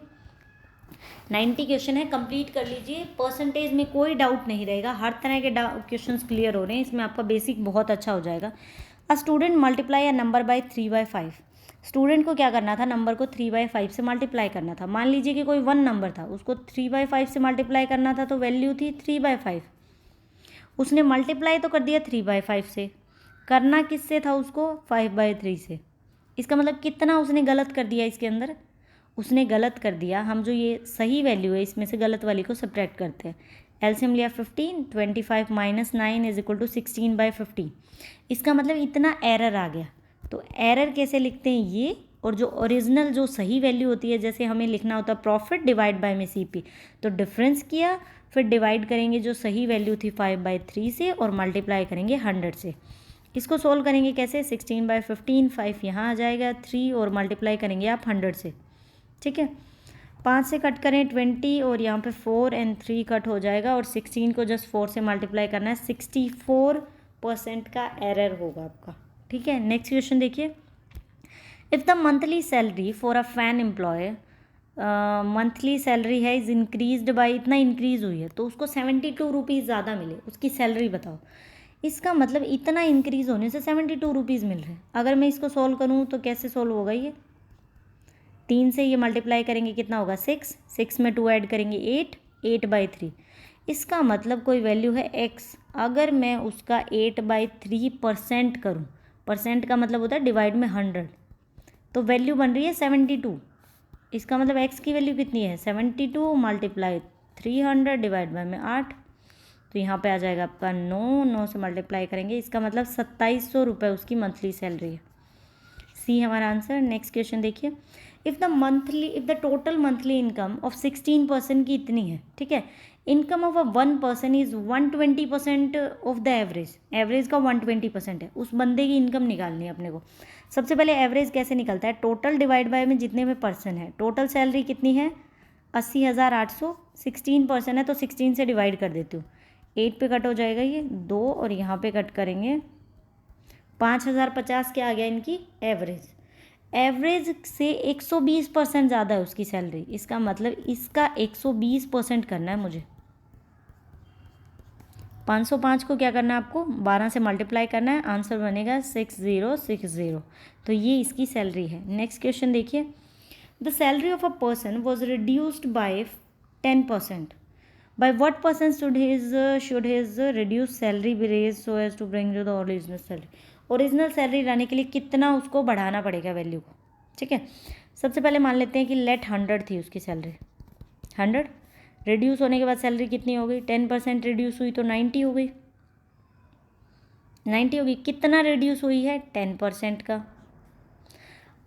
90 क्वेश्चन है, कंप्लीट कर लीजिए। परसेंटेज में कोई डाउट नहीं रहेगा, हर तरह के क्वेश्चंस क्लियर हो रहे हैं, इसमें आपका बेसिक बहुत अच्छा हो जाएगा। A student multiply a number by 3/5। Student को क्या करना था, नंबर को 3/5 से मल्टीप्लाई करना था। मान लीजिए कि कोई 1 नंबर था, उसको 3/5 से मल्टीप्लाई करना था, तो वैल्यू थी 3/5। उसने मल्टीप्लाई तो कर दिया 3/5 से, करना किससे था उसको 5/3 से। इसका मतलब कितना उसने गलत कर दिया, इसके अंदर उसने गलत कर दिया। हम जो ये सही वैल्यू है इसमें से गलत वाली को सब्ट्रैक्ट करते हैं। एलसीएम लिया 15, 25 - 9 इज इक्वल टू 16/15। इसका मतलब इतना एरर आ गया, तो एरर कैसे लिखते हैं ये, और जो ओरिजिनल जो सही वैल्यू होती है, जैसे हमें लिखना होता है प्रॉफिट डिवाइड बाय में सीपी, तो डिफरेंस किया, फिर डिवाइड करेंगे जो सही वैल्यू थी 5/3 से, और मल्टीप्लाई करेंगे 100 से। इसको सोल्व करेंगे कैसे, 16/15, 5 यहाँ आ जाएगा, 3 और मल्टीप्लाई करेंगे आप 100 से, ठीक है। 5 से कट करें 20, और यहाँ पे 4 एंड 3 कट हो जाएगा, और 16 को जस्ट 4 से मल्टीप्लाई करना है, 64% का एरर होगा आपका, ठीक है। नेक्स्ट क्वेश्चन देखिए, if the monthly salary for a fan employ, monthly salary है इज़ इंक्रीज्ड बाई, इतना इंक्रीज़ हुई है तो उसको 72 रुपीज़ ज़्यादा मिले, उसकी सैलरी बताओ। इसका मतलब इतना इंक्रीज़ होने से 72 रुपीज़ मिल रहे हैं। अगर मैं इसको सॉल्व करूँ तो कैसे सॉल्व होगा ये, 3 से ये मल्टीप्लाई करेंगे कितना होगा 6, 6 में 2 ऐड करेंगे 8, 8/3। इसका मतलब कोई वैल्यू है x, अगर मैं उसका 8/3% करूँ परसेंट का मतलब होता है डिवाइड में 100, तो वैल्यू बन रही है 72। इसका मतलब x की वैल्यू कितनी है 72 मल्टीप्लाई 300 डिवाइड बाय में 8, तो यहाँ पे आ जाएगा आपका 9 से मल्टीप्लाई करेंगे, इसका मतलब 2700 रुपये उसकी मंथली सैलरी है। सी हमारा आंसर। नेक्स्ट क्वेश्चन देखिए, if the total monthly income of 16% की इतनी है, ठीक है, income of a 1% is 120% of the average, average का 120% है, उस बंदे की इनकम निकालनी है अपने को। सबसे पहले एवरेज कैसे निकलता है, टोटल डिवाइड बाय में जितने में पर्सन है, टोटल सैलरी कितनी है 80,800, 16% है तो 16 से डिवाइड कर देती हूँ, 8 पे कट हो जाएगा ये 2 और यहाँ पे कट करेंगे 5,050 क्या आ गया इनकी एवरेज। एवरेज से 120% ज़्यादा है उसकी सैलरी, इसका मतलब इसका 120% करना है मुझे। 505 को क्या करना है आपको 12 से मल्टीप्लाई करना है, आंसर बनेगा 6060, तो ये इसकी सैलरी है। नेक्स्ट क्वेश्चन देखिए, the salary of a person was reduced by 10%, by what person should his reduce salary be raise so as to bring to the original salary. Original salary लाने के लिए कितना उसको बढ़ाना पड़ेगा वैल्यू को, ठीक है। सबसे पहले मान लेते हैं कि लेट 100 थी उसकी सैलरी, 100 रिड्यूस होने के बाद सैलरी कितनी हो गई, 10% रिड्यूस हुई तो 90 हो गई, 90 होगी। कितना रिड्यूस हुई है 10% का।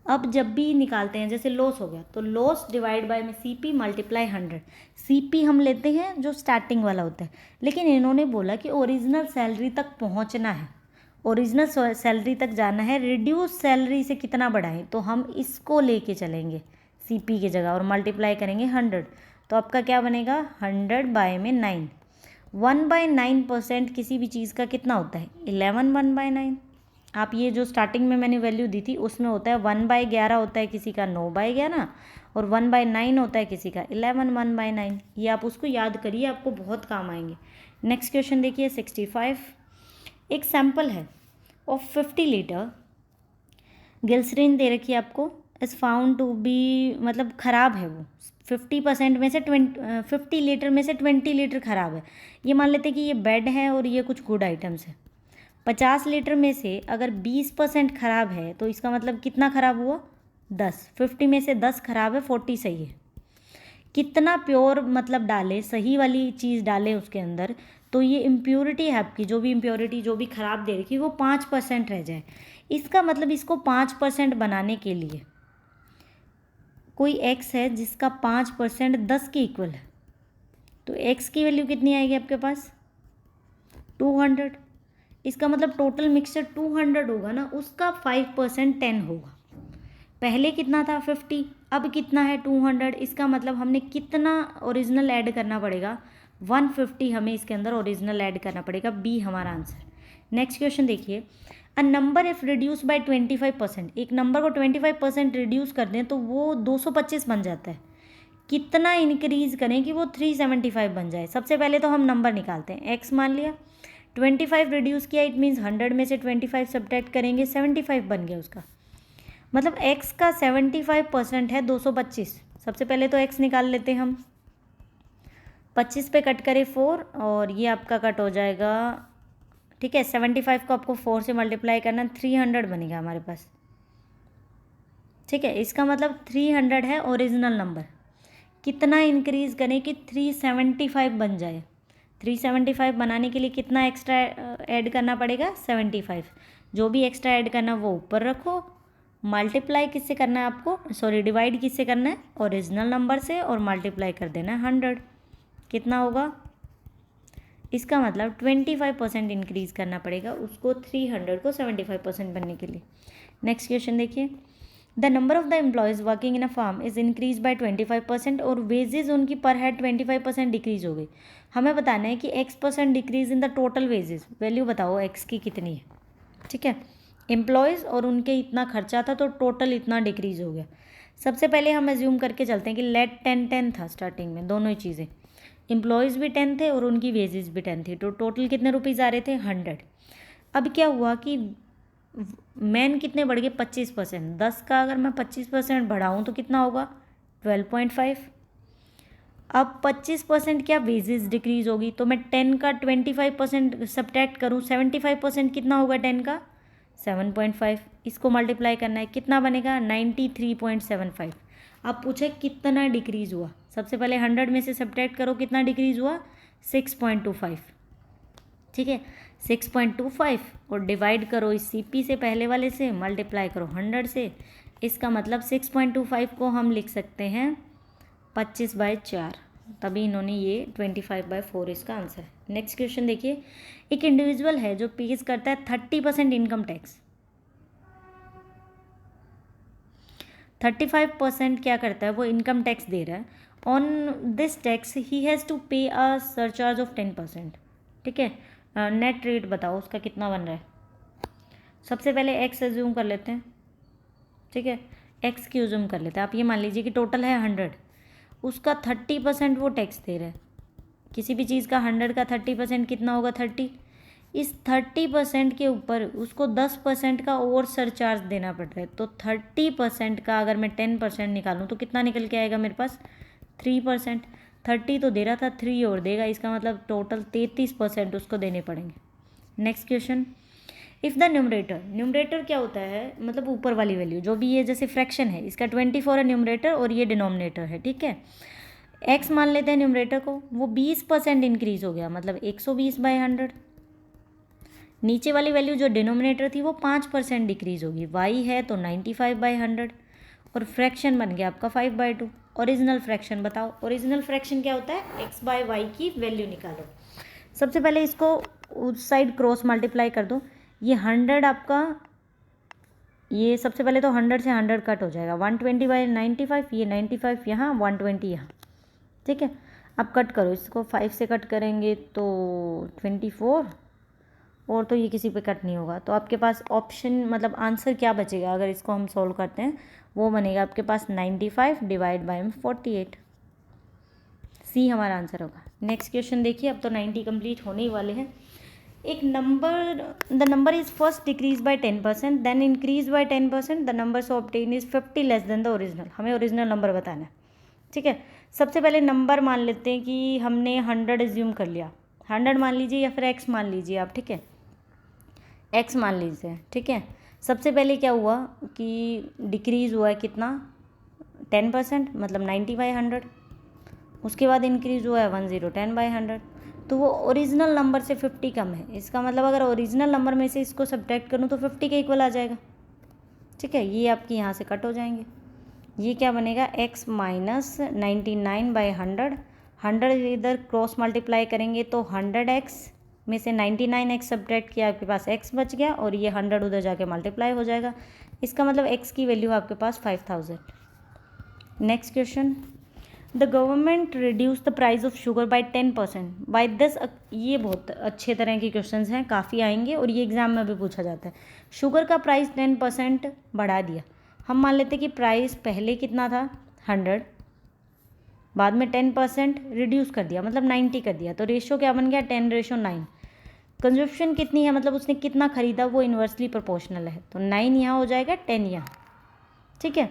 अब जब भी निकालते हैं जैसे लॉस हो गया तो लॉस डिवाइड बाय में CP मल्टीप्लाई 100, CP हम लेते हैं जो स्टार्टिंग वाला होता है, लेकिन इन्होंने बोला कि ओरिजिनल सैलरी तक पहुंचना है, ओरिजिनल सैलरी तक जाना है, रिड्यूस सैलरी से कितना बढ़ाएं, तो हम इसको लेके चलेंगे CP की जगह और मल्टीप्लाई करेंगे 100, तो आपका क्या बनेगा 100 बाय में 9, 1/9% किसी भी चीज़ का कितना होता है 11 1/9। आप ये जो स्टार्टिंग में मैंने वैल्यू दी थी उसमें होता है 1/11 होता है किसी का 9/11 और 1/9 होता है किसी का 11 1/9, ये आप उसको याद करिए, आपको बहुत काम आएंगे। नेक्स्ट क्वेश्चन देखिए 65, एक सैम्पल है ऑफ 50 लीटर ग्लिसरीन दे रखी है आपको, इज़ फाउंड टू बी, मतलब ख़राब है वो 50% में से 50 लीटर में से 20 लीटर ख़राब है। ये मान लेते हैं कि ये बेड है और ये कुछ गुड आइटम्स है। 50 लीटर में से अगर 20% ख़राब है तो इसका मतलब कितना ख़राब हुआ 10, 50 में से 10 ख़राब है 40 सही है। कितना प्योर मतलब डालें, सही वाली चीज़ डालें उसके अंदर, तो ये इम्प्योरिटी है आपकी, जो भी इम्प्योरिटी जो भी ख़राब दे रखी वो 5% रह जाए। इसका मतलब इसको 5% बनाने के लिए कोई x है जिसका 5% 10 के इक्वल है, तो x की वैल्यू कितनी आएगी आपके पास 200। इसका मतलब टोटल मिक्सचर 200 होगा ना, उसका 5% 10 होगा। पहले कितना था 50, अब कितना है 200, इसका मतलब हमने कितना ओरिजिनल ऐड करना पड़ेगा 150, हमें इसके अंदर ओरिजिनल ऐड करना पड़ेगा, बी हमारा आंसर। नेक्स्ट क्वेश्चन देखिए, a number if reduce by 25%, एक नंबर को 25% रिड्यूस कर दें तो वो 225 बन जाता है, कितना इंक्रीज़ करें कि वो 375 बन जाए। सबसे पहले तो हम नंबर निकालते हैं, x मान लिया, 25 रिड्यूस किया, इट मीन्स 100 में से 25 सब्ट्रैक्ट करेंगे 75 बन गया उसका, मतलब x का 75% है 225। सबसे पहले तो x निकाल लेते हैं हम, 25 पे कट करें 4 और ये आपका कट हो जाएगा, ठीक है। 75 को आपको 4 से मल्टीप्लाई करना, 300 बनेगा हमारे पास, ठीक है। इसका मतलब 300 है ओरिजिनल नंबर, कितना इंक्रीज़ करें कि 375 बन जाए। 375 बनाने के लिए कितना एक्स्ट्रा ऐड करना पड़ेगा 75, जो भी एक्स्ट्रा ऐड करना वो ऊपर रखो, मल्टीप्लाई किससे करना है आपको, सॉरी डिवाइड किससे करना है ओरिजिनल नंबर से और मल्टीप्लाई कर देना है 100, कितना होगा, इसका मतलब 25% इंक्रीज़ करना पड़ेगा उसको 300 को 75% बनने के लिए। नेक्स्ट क्वेश्चन देखिए, the number of the employees working in a farm is increase by 25% और वेजेज उनकी पर हेड 25% डिक्रीज हो गई। हमें बताना है कि x% decrease in the total wages, value बताओ x की कितनी है, ठीक है। एम्प्लॉयज़ और उनके इतना खर्चा था तो टोटल इतना डिक्रीज हो गया। सबसे पहले हम एज्यूम करके चलते हैं कि लेट 10 था स्टार्टिंग में, दोनों ही चीज़ें, एम्प्लॉयज़ भी 10 थे और उनकी वेजेस भी 10 थी, तो टोटल कितने रुपीज़ आ रहे थे 100। अब क्या हुआ कि मैन कितने बढ़ गए 25%, 10 का अगर मैं 25% बढ़ाऊँ तो कितना होगा 12.5। अब 25% क्या वेजेस डिक्रीज होगी, तो मैं 10 का 25% सब्ट्रैक्ट करूँ 75% कितना होगा 10 का 7.5, इसको मल्टीप्लाई करना है, कितना बनेगा 93.75। अब पूछे कितना डिक्रीज़ हुआ, सबसे पहले 100 में से सब्ट्रैक्ट करो, कितना डिक्रीज़ हुआ 6.25, ठीक है 6.25, और डिवाइड करो इस CP से पहले वाले से, मल्टीप्लाई करो 100 से। इसका मतलब 6.25 को हम लिख सकते हैं 25/4, तभी इन्होंने ये 25/4 इसका आंसर है। नेक्स्ट क्वेश्चन देखिए, एक इंडिविजुअल है जो पेज करता है 30% इनकम टैक्स, 35% क्या करता है वो इनकम टैक्स दे रहा है। On this tax he has to pay a surcharge of 10%, ठीक है। नेट रेट बताओ उसका कितना बन रहा है। सबसे पहले एक्स एज्यूम कर लेते हैं, ठीक है, एक्स की एज्यूम कर लेते हैं। आप ये मान लीजिए कि टोटल है 100, उसका 30% वो टैक्स दे रहा है। किसी भी चीज़ का 100 का 30% कितना होगा 30। इस 30% के ऊपर उसको 10% का और सरचार्ज देना पड़ रहा है। तो 30% का अगर मैं 10% निकालूँ तो कितना निकल के आएगा मेरे पास 3%। 30 तो दे रहा था, 3 और देगा, इसका मतलब टोटल 33% उसको देने पड़ेंगे। Next question, if the numerator क्या होता है, मतलब ऊपर वाली वैल्यू जो भी ये जैसे फ्रैक्शन है, इसका 24 है न्यूमरेटर और ये डिनोमिनेटर है, ठीक है। एक्स मान लेते हैं न्यूमरेटर को, वो 20% इंक्रीज हो गया, मतलब 120/100। नीचे वाली वैल्यू जो डिनोमिनेटर थी वो 5% डिक्रीज होगी, वाई है तो 95/100, और फ्रैक्शन बन गया आपका 5/2। ओरिजिनल फ्रैक्शन बताओ, ओरिजिनल फ्रैक्शन क्या होता है, x/y की वैल्यू निकालो। सबसे पहले इसको उस साइड क्रॉस मल्टीप्लाई कर दो, ये 100 आपका, ये सबसे पहले तो 100 से 100 कट हो जाएगा, 120/95, ये 95 यहाँ, 120 यहाँ, ठीक है। अब कट करो इसको, 5 से कट करेंगे तो 24, और तो ये किसी पे कट नहीं होगा। तो आपके पास ऑप्शन मतलब आंसर क्या बचेगा अगर इसको हम सॉल्व करते हैं, वो बनेगा आपके पास 95 डिवाइड बाय 48, सी हमारा आंसर होगा। नेक्स्ट क्वेश्चन देखिए, अब तो 90 कंप्लीट होने ही वाले हैं। एक number, the number is first decrease by 10%, then increase by 10%, the number so obtain is 50 less than the original. हमें ओरिजिनल नंबर बताना है, ठीक है। सबसे पहले नंबर मान लेते हैं कि हमने 100 एज्यूम कर लिया, 100 मान लीजिए या फिर एक्स मान लीजिए आप, ठीक है, एक्स मान लीजिए, ठीक है। सबसे पहले क्या हुआ कि डिक्रीज़ हुआ है कितना 10%, मतलब 90/100। उसके बाद इंक्रीज़ हुआ है 10/100, तो वो ओरिजिनल नंबर से 50 कम है। इसका मतलब अगर ओरिजिनल नंबर में से इसको सब्ट्रैक्ट करूँ तो 50 के इक्वल आ जाएगा, ठीक है। ये आपके यहाँ से कट हो जाएंगे, ये क्या बनेगा x माइनस 99/100, 100 इधर क्रॉस मल्टीप्लाई करेंगे तो 100x में से 99x सब्ट्रैक्ट किया, आपके पास x बच गया, और ये 100 उधर जाके मल्टीप्लाई हो जाएगा। इसका मतलब x की वैल्यू आपके पास 5000। Next question, the government reduce the price of sugar by 10% by this. ये बहुत अच्छे तरह के क्वेश्चन हैं, काफ़ी आएंगे और ये एग्जाम में भी पूछा जाता है। शुगर का प्राइस 10% बढ़ा दिया, हम मान लेते कि प्राइस पहले कितना था 100, बाद में 10% रिड्यूस कर दिया, मतलब 90 कर दिया, तो रेशो क्या बन गया 10:9। कंजप्शन कितनी है, मतलब उसने कितना खरीदा, वो इन्वर्सली प्रोपोर्शनल है, तो 9 यहाँ हो जाएगा 10 यहाँ, ठीक है।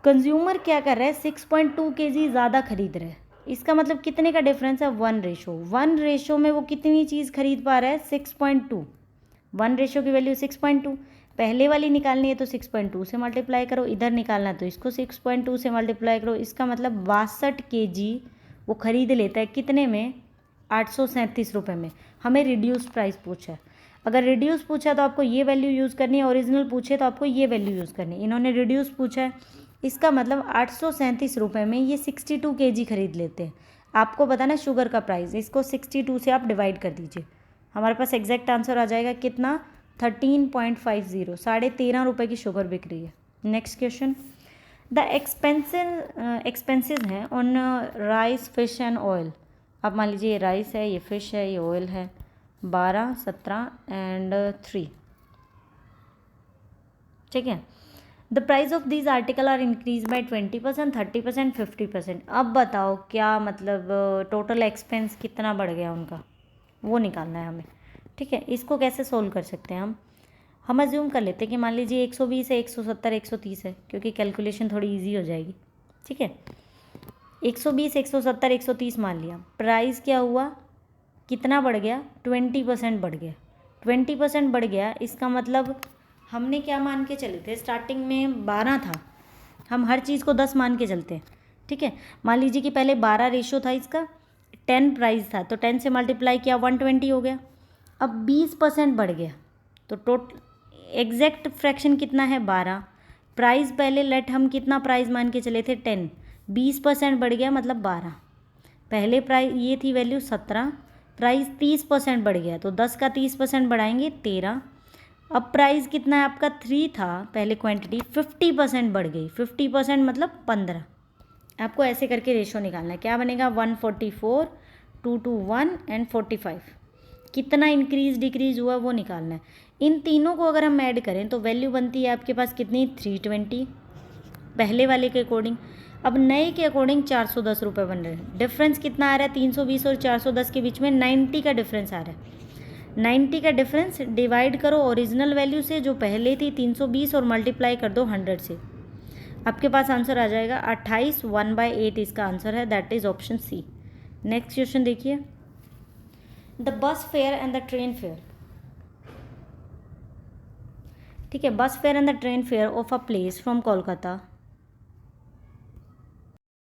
कंज्यूमर क्या कर रहा है 6.2 kg ज़्यादा खरीद रहा है, इसका मतलब कितने का डिफरेंस है 1 रेशो में वो कितनी चीज़ खरीद पा रहा है 6.2। 1 रेशो की वैल्यू 6.2, पहले वाली निकालनी है तो 6.2 से मल्टीप्लाई करो, इधर निकालना है तो इसको 6.2 से मल्टीप्लाई करो। इसका मतलब 62 kg वो खरीद लेता है, कितने में 837 रुपये में। हमें रिड्यूस प्राइस पूछा है, अगर रिड्यूस पूछा तो आपको ये वैल्यू यूज़ करनी है, ओरिजिनल पूछे तो आपको ये वैल्यू यूज़ करनी है। इन्होंने रिड्यूस पूछा है, इसका मतलब 837 रुपये में ये 62 kg खरीद लेते हैं। आपको बताना शुगर का प्राइस, इसको 62 से आप डिवाइड कर दीजिए, हमारे पास एग्जैक्ट आंसर आ जाएगा कितना 13.50, 13.5 रुपये की शुगर बिक रही है। नेक्स्ट क्वेश्चन, द एक्सपेंसेस हैं on rice, fish and oil. अब मान लीजिए ये राइस है, ये फिश है, ये ऑयल है, 12, 17 एंड 3, ठीक है। The price of these article are increase by 20%, 30%, 50%। अब बताओ क्या मतलब टोटल एक्सपेंस कितना बढ़ गया उनका, वो निकालना है हमें, ठीक है। इसको कैसे सोल्व कर सकते हैं हम अज्यूम कर लेते हैं कि मान लीजिए 120 है, 170, 130 है, क्योंकि कैलकुलेशन थोड़ी इजी हो जाएगी, ठीक है। 120, 170, 130 मान लिया, प्राइस क्या हुआ कितना बढ़ गया 20% बढ़ गया। 20% बढ़ गया, इसका मतलब हमने क्या मान के चले थे, स्टार्टिंग में 12 था, हम हर चीज़ को 10 मान के चलते हैं, ठीक है। मान लीजिए कि पहले 12 रेशो था इसका, 10 प्राइस था, तो 10 से मल्टीप्लाई किया 120 हो गया। अब 20% बढ़ गया, तो टोटल एग्जैक्ट फ्रैक्शन कितना है 12। प्राइस पहले लेट हम कितना प्राइस मान के चले थे 10, 20% बढ़ गया मतलब 12। पहले प्राइस ये थी वैल्यू 17, प्राइस 30% बढ़ गया, तो 10 का 30% बढ़ाएंगे 13। अब प्राइस कितना है आपका 3 था पहले, क्वांटिटी 50% बढ़ गई, 50% मतलब 15। आपको ऐसे करके रेशो निकालना है, क्या बनेगा 144, 221 एंड 45। कितना इंक्रीज डिक्रीज हुआ वो निकालना है। इन तीनों को अगर हम ऐड करें तो वैल्यू बनती है आपके पास कितनी 320 पहले वाले के अकॉर्डिंग। अब नए के अकॉर्डिंग 410 रुपये बन रहे हैं। डिफरेंस कितना आ रहा है 320 और 410 के बीच में 90 का डिफरेंस आ रहा है। 90 का डिफरेंस डिवाइड करो ओरिजिनल वैल्यू से जो पहले थी 320 और मल्टीप्लाई कर दो 100 से, आपके पास आंसर आ जाएगा 28। 1/8 इसका आंसर है, that is option C. Next question देखिए, the bus fare and the train fare. ठीक है, bus fare and the train fare of a place from Kolkata